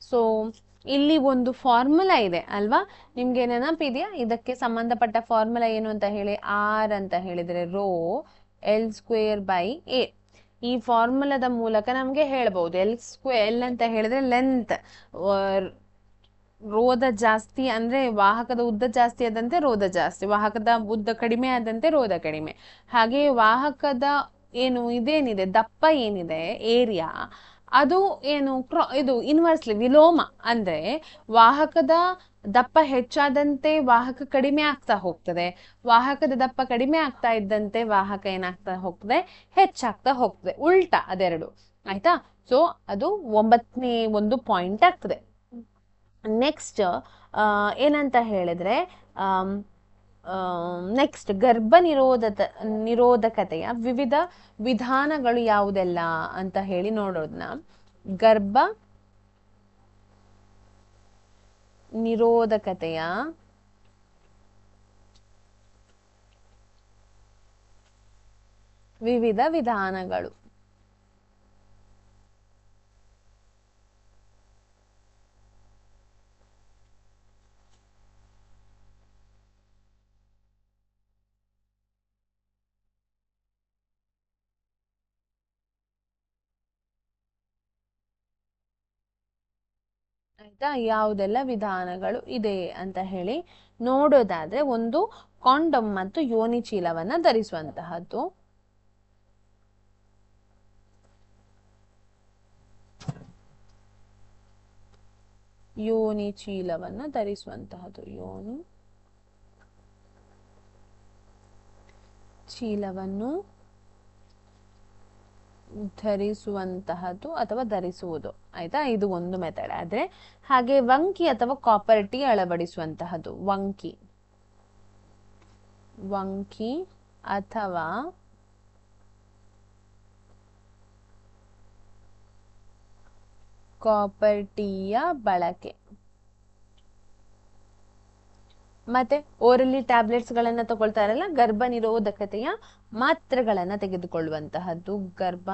ಸೊ ಇಲ್ಲಿ ಒಂದು ಫಾರ್ಮುಲಾ ಇದೆ ಅಲ್ವಾ, ನಿಮ್ಗೆ ನೆನಪಿದೆಯಾ? ಇದಕ್ಕೆ ಸಂಬಂಧಪಟ್ಟ ಫಾರ್ಮುಲಾ ಏನು ಅಂತ ಹೇಳಿ, ಆರ್ ಅಂತ ಹೇಳಿದ್ರೆ ರೋ L²/A. ಈ ಫಾರ್ಮುಲಾದ ಮೂಲಕ ನಮ್ಗೆ ಹೇಳ್ಬಹುದು. L ಅಂತ ಹೇಳಿದ್ರೆ ಲೆಂತ್, ರೋಧ ಜಾಸ್ತಿ ಅಂದ್ರೆ ವಾಹಕದ ಉದ್ದ ಜಾಸ್ತಿ ಆದಂತೆ ರೋಧ ಜಾಸ್ತಿ, ವಾಹಕದ ಉದ್ದ ಕಡಿಮೆ ಆದಂತೆ ರೋಧ ಕಡಿಮೆ. ಹಾಗೆ ವಾಹಕದ ಇದೇನಿದೆ ದಪ್ಪ ಏನಿದೆ ಏರಿಯಾ, ಅದು ಇದು ಇನ್ವರ್ಸ್ಲಿ ವಿಲೋಮ. ಅಂದ್ರೆ ವಾಹಕದ ದಪ್ಪ ಹೆಚ್ಚಾದಂತೆ ವಾಹಕ ಕಡಿಮೆ ಆಗ್ತಾ ಹೋಗ್ತದೆ, ವಾಹಕದ ದಪ್ಪ ಕಡಿಮೆ ಆಗ್ತಾ ಇದ್ದಂತೆ ವಾಹಕ ಏನಾಗ್ತಾ ಹೋಗ್ತದೆ, ಹೆಚ್ಚಾಗ್ತಾ ಹೋಗ್ತದೆ. ಉಲ್ಟಾ ಅದೆರಡು. ಆಯ್ತಾ? ಸೊ ಅದು 9ನೇ ಒಂದು ಪಾಯಿಂಟ್ ಆಗ್ತದೆ. ನೆಕ್ಸ್ಟ್ ಏನಂತ ಹೇಳಿದ್ರೆ, ನೆಕ್ಸ್ಟ್ ಗರ್ಭ ನಿರೋಧಕತೆಯ ವಿವಿಧ ವಿಧಾನಗಳು ಯಾವುದೆಲ್ಲ ಅಂತ ಹೇಳಿ ನೋಡೋದನ್ನ. ಗರ್ಭ ನಿರೋಧಕತೆಯ ವಿವಿಧ ವಿಧಾನಗಳು. ಆಯ್ತಾ? ಯಾವುದೆಲ್ಲ ವಿಧಾನಗಳು ಇದೆ ಅಂತ ಹೇಳಿ ನೋಡೋದಾದ್ರೆ, ಒಂದು ಕಾಂಡಮ್ ಮತ್ತು ಯೋನಿ ಚೀಲವನ್ನ ಧರಿಸುವಂತಹದ್ದು. ಯೋನಿ ಚೀಲವನ್ನ ಧರಿಸುವಂತಹದ್ದು, ಯೋನಿ ಚೀಲವನ್ನು ಧರಿಸುವಂತಹದ್ದು ಅಥವಾ ಧರಿಸುವುದು. ಆಯ್ತಾ? ಇದು ಒಂದು ಮೆಥಡ್ ಆದ್ರೆ. ಹಾಗೆ ವಂಕಿ ಅಥವಾ ಕಾಪರ್ ಟೀ ಅಳವಡಿಸುವಂತಹದ್ದು. ವಂಕಿ ಅಥವಾ ಕಾಪರ್ ಟೀಯ ಬಳಕೆ. ಮತ್ತೆ ಓರಲಿ ಟ್ಯಾಬ್ಲೆಟ್ಸ್ ಗಳನ್ನ ತಗೊಳ್ತಾರಲ್ಲ, ಗರ್ಭ ನಿರೋಧಕತೆಯ ಮಾತ್ರೆಗಳನ್ನ ತೆಗೆದುಕೊಳ್ಳುವಂತಹದ್ದು. ಗರ್ಭ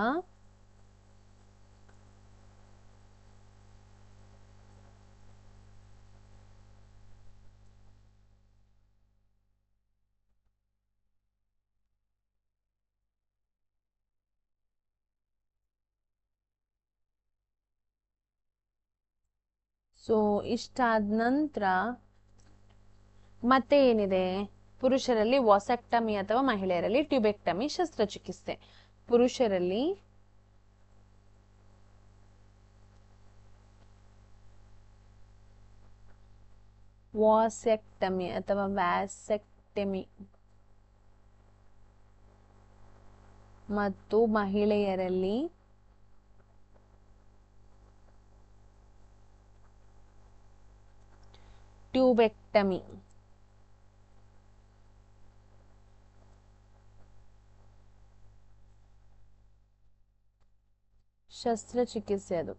ಸೊ ಇಷ್ಟಾದ ನಂತರ ಮತ್ತೆ ಏನಿದೆ, ಪುರುಷರಲ್ಲಿ ವಾಸೆಕ್ಟಮಿ ಅಥವಾ ಮಹಿಳೆಯರಲ್ಲಿ ಟ್ಯೂಬೆಕ್ಟಮಿ ಶಸ್ತ್ರಚಿಕಿತ್ಸೆ. ಪುರುಷರಲ್ಲಿ ವಾಸೆಕ್ಟಮಿ ಅಥವಾ ವ್ಯಾಸೆಕ್ಟಮಿ ಮತ್ತು ಮಹಿಳೆಯರಲ್ಲಿ ಟ್ಯೂಬೆಕ್ಟಮಿ. ಶಸ್ತ್ರಚಿಕಿತ್ಸೆ ಅದು.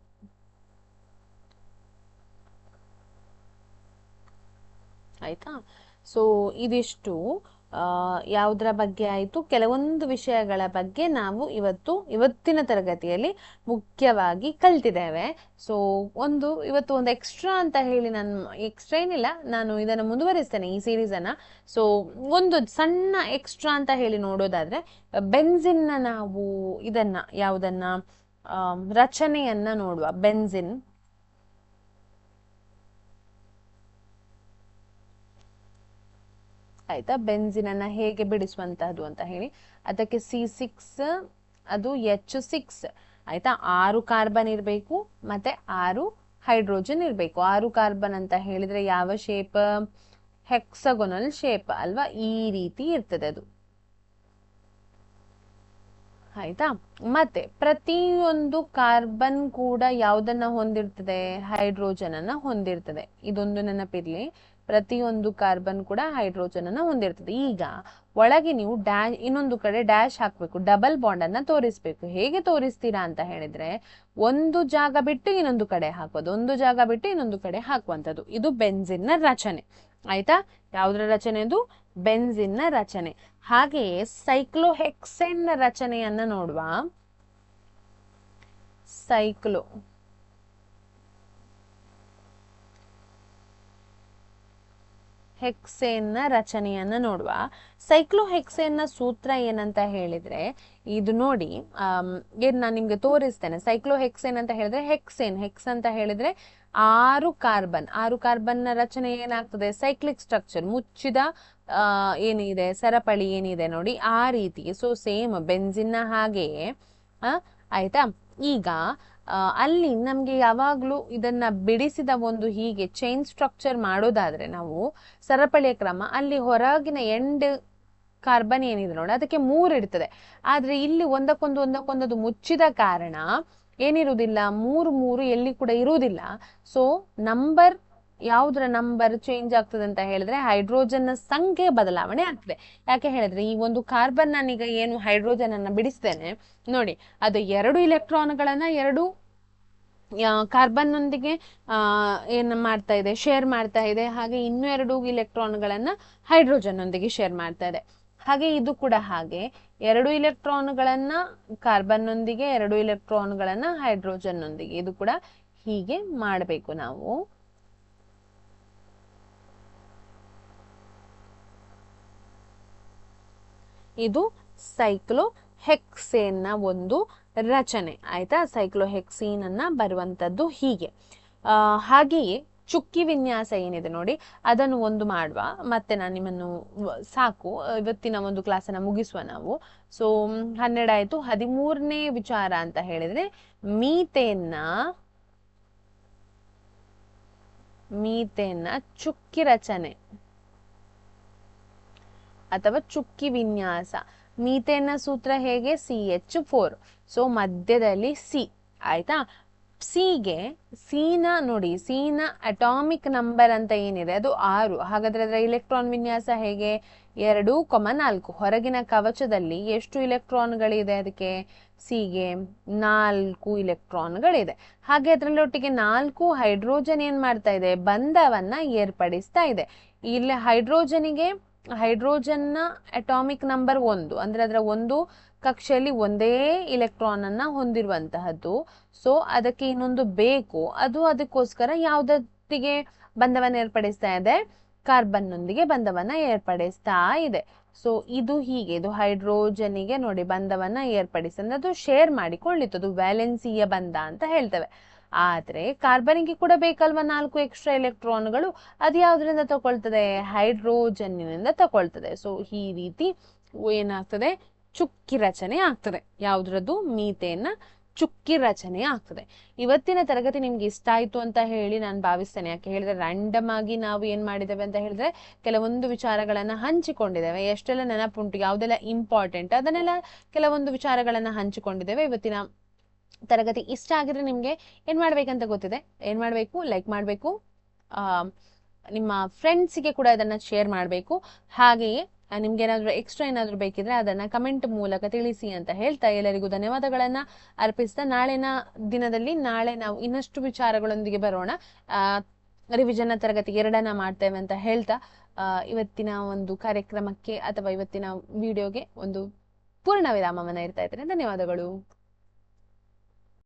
ಆಯ್ತಾ? ಸೊ ಇದಿಷ್ಟು ಯಾವುದರ ಬಗ್ಗೆ ಆಯಿತು, ಕೆಲವೊಂದು ವಿಷಯಗಳ ಬಗ್ಗೆ ನಾವು ಇವತ್ತಿನ ತರಗತಿಯಲ್ಲಿ ಮುಖ್ಯವಾಗಿ ಕಲ್ತಿದ್ದೇವೆ. ಸೊ ಇವತ್ತು ಒಂದು ಎಕ್ಸ್ಟ್ರಾ ಅಂತ ಹೇಳಿ, ಎಕ್ಸ್ಟ್ರಾ ಏನಿಲ್ಲ, ನಾನು ಇದನ್ನು ಮುಂದುವರಿಸ್ತೇನೆ ಈ ಸೀರೀಸ್ ಅನ್ನ. ಸೊ ಒಂದು ಸಣ್ಣ ಎಕ್ಸ್ಟ್ರಾ ಅಂತ ಹೇಳಿ ನೋಡೋದಾದ್ರೆ, ಬೆನ್ಸಿನ್ನ ನಾವು ಯಾವುದನ್ನ ರಚನೆಯನ್ನ ನೋಡುವ. ಆಯ್ತಾ, ಬೆನ್ಸಿನನ್ನ ಹೇಗೆ ಬಿಡಿಸುವಂತಹದ್ದು ಅಂತ ಹೇಳಿ. ಅದಕ್ಕೆ C6 ಅದು H6 ಆಯ್ತಾ. 6 ಕಾರ್ಬನ್ ಇರಬೇಕು ಮತ್ತೆ 6 ಹೈಡ್ರೋಜನ್ ಇರಬೇಕು. 6 ಕಾರ್ಬನ್ ಅಂತ ಹೇಳಿದ್ರೆ ಯಾವ ಶೇಪ್, ಹೆಕ್ಸಗೊನಲ್ ಶೇಪ್ ಅಲ್ವಾ, ಈ ರೀತಿ ಇರ್ತದೆ ಅದು ಆಯ್ತಾ. ಮತ್ತೆ ಪ್ರತಿಯೊಂದು ಕಾರ್ಬನ್ ಕೂಡ ಯಾವುದನ್ನ ಹೊಂದಿರ್ತದೆ, ಹೈಡ್ರೋಜನ್ ಅನ್ನ ಹೊಂದಿರ್ತದೆ. ಇದೊಂದು ನೆನಪಿರ್ಲಿ, ಪ್ರತಿಯೊಂದು ಕಾರ್ಬನ್ ಕೂಡ ಹೈಡ್ರೋಜನ್ ಅನ್ನ ಹೊಂದಿರ್ತದೆ. ಈಗ ಒಳಗೆ ನೀವು ಡ್ಯಾಶ್, ಇನ್ನೊಂದು ಕಡೆ ಡ್ಯಾಶ್ ಹಾಕ್ಬೇಕು, ಡಬಲ್ ಬಾಂಡ್ ಅನ್ನ ತೋರಿಸ್ಬೇಕು. ಹೇಗೆ ತೋರಿಸ್ತೀರಾ ಅಂತ ಹೇಳಿದ್ರೆ, ಒಂದು ಜಾಗ ಬಿಟ್ಟು ಇನ್ನೊಂದು ಕಡೆ ಹಾಕೋದು, ಒಂದು ಜಾಗ ಬಿಟ್ಟು ಇನ್ನೊಂದು ಕಡೆ ಹಾಕುವಂಥದ್ದು. ಇದು ಬೆನ್ಸಿನ್ ನ ರಚನೆ ಆಯ್ತಾ. ಯಾವುದರ ರಚನೆ ಇದು, ಬೆನ್ಸಿನ್ ನ ರಚನೆ. ಹಾಗೆಯೇ ಸೈಕ್ಲೋಹೆಕ್ಸೇನ್ ನ ರಚನೆಯನ್ನ ನೋಡುವ. ಸೈಕ್ಲೋಹೆಕ್ಸೇನ್ ನ ರಚನೆಯನ್ನ ನೋಡುವ. ಸೈಕ್ಲೋಹೆಕ್ಸೇನ್ ನ ಸೂತ್ರ ಏನಂತ ಹೇಳಿದ್ರೆ, ಇದು ನೋಡಿ, ಏನ್ ನಾನು ನಿಮ್ಗೆ ತೋರಿಸ್ತೇನೆ. ಸೈಕ್ಲೋಹೆಕ್ಸೇನ್ ಅಂತ ಹೇಳಿದ್ರೆ ಹೆಕ್ಸ್ ಅಂತ ಹೇಳಿದ್ರೆ 6 ಕಾರ್ಬನ್ ನ ರಚನೆ ಏನಾಗ್ತದೆ, ಸೈಕ್ಲಿಕ್ ಸ್ಟ್ರಕ್ಚರ್, ಮುಚ್ಚಿದ ಏನಿದೆ ಸರಪಳಿ ಏನಿದೆ ನೋಡಿ, ಆ ರೀತಿ. ಸೊ ಸೇಮ್ ಬೆನ್ಸಿನ್ ನ ಹಾಗೆಯೇ ಆಯ್ತಾ. ಈಗ ಅಲ್ಲಿ ನಮ್ಗೆ ಯಾವಾಗ್ಲೂ ಇದನ್ನ ಬಿಡಿಸಿದ ಒಂದು ಹೀಗೆ ಚೈನ್ ಸ್ಟ್ರಕ್ಚರ್ ಮಾಡೋದಾದ್ರೆ ನಾವು ಸರಪಳಿಯ ಕ್ರಮ, ಅಲ್ಲಿ ಹೊರಗಿನ ಎಂಡ್ ಕಾರ್ಬನ್ ಏನಿದೆ ನೋಡಿ ಅದಕ್ಕೆ 3 ಇರ್ತದೆ. ಆದ್ರೆ ಇಲ್ಲಿ ಒಂದಕ್ಕೊಂದು ಮುಚ್ಚಿದ ಕಾರಣ ಏನಿರುವುದಿಲ್ಲ, 3 ಎಲ್ಲಿ ಕೂಡ ಇರುವುದಿಲ್ಲ. ಸೊ ನಂಬರ್, ಯಾವುದರ ನಂಬರ್ ಚೇಂಜ್ ಆಗ್ತದೆ ಅಂತ ಹೇಳಿದ್ರೆ ಹೈಡ್ರೋಜನ್ ನ ಸಂಖ್ಯೆ ಬದಲಾವಣೆ ಆಗ್ತದೆ. ಯಾಕೆ ಹೇಳಿದ್ರೆ, ಈ ಒಂದು ಕಾರ್ಬನ್ ನಾನೀಗ ಏನು ಹೈಡ್ರೋಜನ್ ಅನ್ನ ಬಿಡಿಸ್ತೇನೆ ನೋಡಿ, ಅದು 2 ಇಲೆಕ್ಟ್ರಾನ್ಗಳನ್ನ 2 ಕಾರ್ಬನ್ ನೊಂದಿಗೆ ಏನ್ ಮಾಡ್ತಾ ಇದೆ, ಶೇರ್ ಮಾಡ್ತಾ ಇದೆ. ಹಾಗೆ ಇನ್ನೂ 2 ಇಲೆಕ್ಟ್ರಾನ್ಗಳನ್ನ ಹೈಡ್ರೋಜನ್ ನೊಂದಿಗೆ ಶೇರ್ ಮಾಡ್ತಾ ಇದೆ. ಹಾಗೆ ಇದು ಕೂಡ ಹಾಗೆ 2 ಇಲೆಕ್ಟ್ರಾನ್ಗಳನ್ನ ಕಾರ್ಬನ್ ನೊಂದಿಗೆ, 2 ಇಲೆಕ್ಟ್ರಾನ್ಗಳನ್ನ ಹೈಡ್ರೋಜನ್ ನೊಂದಿಗೆ. ಇದು ಕೂಡ ಹೀಗೆ ಮಾಡಬೇಕು ನಾವು. ಇದು ಸೈಕ್ಲೋಹೆಕ್ಸೇನ್ ನ ಒಂದು ರಚನೆ ಆಯ್ತಾ. ಸೈಕ್ಲೋಹೆಕ್ಸೀನ್ ಅನ್ನ ಬರುವಂತದ್ದು ಹೀಗೆ. ಹಾಗೆಯೇ ಚುಕ್ಕಿ ವಿನ್ಯಾಸ ಏನಿದೆ ನೋಡಿ, ಅದನ್ನು ಒಂದು ಮಾಡುವ. ಮತ್ತೆ ನಾನು ನಿಮ್ಮನ್ನು ಸಾಕು, ಇವತ್ತಿನ ಒಂದು ಕ್ಲಾಸನ್ನ ಮುಗಿಸುವ ನಾವು. ಸೊ 12 ಆಯ್ತು. 13ನೇ ವಿಚಾರ ಅಂತ ಹೇಳಿದ್ರೆ ಮೀಥೇನ್ನ ಚುಕ್ಕಿ ರಚನೆ ಅಥವಾ ಚುಕ್ಕಿ ವಿನ್ಯಾಸ. ಮೀಥೇನ್ನ ಸೂತ್ರ ಹೇಗೆ, CH4. ಸೊ ಮಧ್ಯದಲ್ಲಿ C ಆಯ್ತಾ. ಸಿನ ನೋಡಿ, ಸಿನ ಅಟಾಮಿಕ್ ನಂಬರ್ ಅಂತ ಏನಿದೆ ಅದು 6. ಹಾಗಾದ್ರೆ ಅದರ ಇಲೆಕ್ಟ್ರಾನ್ ವಿನ್ಯಾಸ ಹೇಗೆ, 2,4. ಹೊರಗಿನ ಕವಚದಲ್ಲಿ ಎಷ್ಟು ಇಲೆಕ್ಟ್ರಾನ್ಗಳಿದೆ ಅದಕ್ಕೆ, ಸಿಗೆ 4 ಇಲೆಕ್ಟ್ರಾನ್ಗಳಿದೆ. ಹಾಗೆ ಅದರಲ್ಲಿ ಒಟ್ಟಿಗೆ 4 ಹೈಡ್ರೋಜನ್ ಏನ್ ಮಾಡ್ತಾ ಇದೆ, ಬಂಧವನ್ನ ಏರ್ಪಡಿಸ್ತಾ ಇದೆ. ಇಲ್ಲಿ ಹೈಡ್ರೋಜನ್ನ ಅಟಾಮಿಕ್ ನಂಬರ್ 1, ಅಂದ್ರೆ ಅದರ ಒಂದು ಕಕ್ಷೆಯಲ್ಲಿ ಒಂದೇ ಇಲೆಕ್ಟ್ರಾನ್ ಅನ್ನ ಹೊಂದಿರುವಂತಹದ್ದು. ಸೊ ಅದಕ್ಕೆ ಇನ್ನೊಂದು ಬೇಕು, ಅದು ಅದಕ್ಕೋಸ್ಕರ ಯಾವುದೊಟ್ಟಿಗೆ ಬಂಧವನ್ನ ಏರ್ಪಡಿಸ್ತಾ ಇದೆ, ಕಾರ್ಬನ್ ನೊಂದಿಗೆ ಬಂಧವನ್ನ ಏರ್ಪಡಿಸ್ತಾ ಇದೆ. ಸೊ ಇದು ಹೀಗೆ, ಇದು ಹೈಡ್ರೋಜನಿಗೆ ನೋಡಿ ಬಂಧವನ್ನ ಏರ್ಪಡಿಸಿದ್ರೆ ಅದು ಶೇರ್ ಮಾಡಿಕೊಳ್ಳಿತ್ತು, ಅದು ವ್ಯಾಲೆನ್ಸಿಯ ಬಂಧ ಅಂತ ಹೇಳ್ತೇವೆ. ಆದ್ರೆ ಕಾರ್ಬನ್ಗೆ ಕೂಡ ಬೇಕಲ್ವಾ 4 ಎಕ್ಸ್ಟ್ರಾ ಇಲೆಕ್ಟ್ರಾನ್ಗಳು, ಅದು ಯಾವ್ದ್ರಿಂದ ತಗೊಳ್ತದೆ, ಹೈಡ್ರೋಜನ್ನಿನಿಂದ ತಗೊಳ್ತದೆ. ಸೊ ಈ ರೀತಿ ಏನಾಗ್ತದೆ, ಚುಕ್ಕಿ ರಚನೆ ಆಗ್ತದೆ. ಯಾವ್ದ್ರದ್ದು, ಮೀಥೇನ್ನ ಚುಕ್ಕಿ ರಚನೆ ಆಗ್ತದೆ. ಇವತ್ತಿನ ತರಗತಿ ನಿಮ್ಗೆ ಇಷ್ಟ ಆಯ್ತು ಅಂತ ಹೇಳಿ ನಾನು ಭಾವಿಸ್ತೇನೆ. ಯಾಕೆ ಹೇಳಿದ್ರೆ ರ್ಯಾಂಡಮ್ ಆಗಿ ನಾವು ಏನ್ ಮಾಡಿದ್ದೇವೆ ಅಂತ ಹೇಳಿದ್ರೆ ಕೆಲವೊಂದು ವಿಚಾರಗಳನ್ನ ಹಂಚಿಕೊಂಡಿದ್ದೇವೆ. ಎಷ್ಟೆಲ್ಲ ನೆನಪುಂಟು, ಯಾವ್ದೆಲ್ಲ ಇಂಪಾರ್ಟೆಂಟ್, ಅದನ್ನೆಲ್ಲ ಕೆಲವೊಂದು ವಿಚಾರಗಳನ್ನ ಹಂಚಿಕೊಂಡಿದ್ದೇವೆ. ಇವತ್ತಿನ ತರಗತಿ ಇಷ್ಟ ಆಗಿದ್ರೆ ನಿಮ್ಗೆ ಏನ್ ಮಾಡ್ಬೇಕಂತ ಗೊತ್ತಿದೆ, ಏನ್ ಮಾಡ್ಬೇಕು, ಲೈಕ್ ಮಾಡ್ಬೇಕು, ನಿಮ್ಮ ಫ್ರೆಂಡ್ಸಿಗೆ ಕೂಡ ಅದನ್ನ ಶೇರ್ ಮಾಡ್ಬೇಕು. ಹಾಗೆಯೇ ನಿಮ್ಗೆ ಏನಾದ್ರು ಎಕ್ಸ್ಟ್ರಾ ಏನಾದ್ರು ಬೇಕಿದ್ರೆ ಅದನ್ನ ಕಮೆಂಟ್ ಮೂಲಕ ತಿಳಿಸಿ ಅಂತ ಹೇಳ್ತಾ ಎಲ್ಲರಿಗೂ ಧನ್ಯವಾದಗಳನ್ನ ಅರ್ಪಿಸ್ತಾ, ನಾಳೆ ನಾವು ಇನ್ನಷ್ಟು ವಿಚಾರಗಳೊಂದಿಗೆ ಬರೋಣ. ರಿವಿಷನ್ ತರಗತಿ 2 ಮಾಡ್ತೇವೆ ಅಂತ ಹೇಳ್ತಾ ಇವತ್ತಿನ ಒಂದು ಕಾರ್ಯಕ್ರಮಕ್ಕೆ ಅಥವಾ ಇವತ್ತಿನ ವಿಡಿಯೋಗೆ ಒಂದು ಪೂರ್ಣ ವಿರಾಮವನ್ನ ಇರ್ತಾ ಇದ್ದೇನೆ. ಧನ್ಯವಾದಗಳು.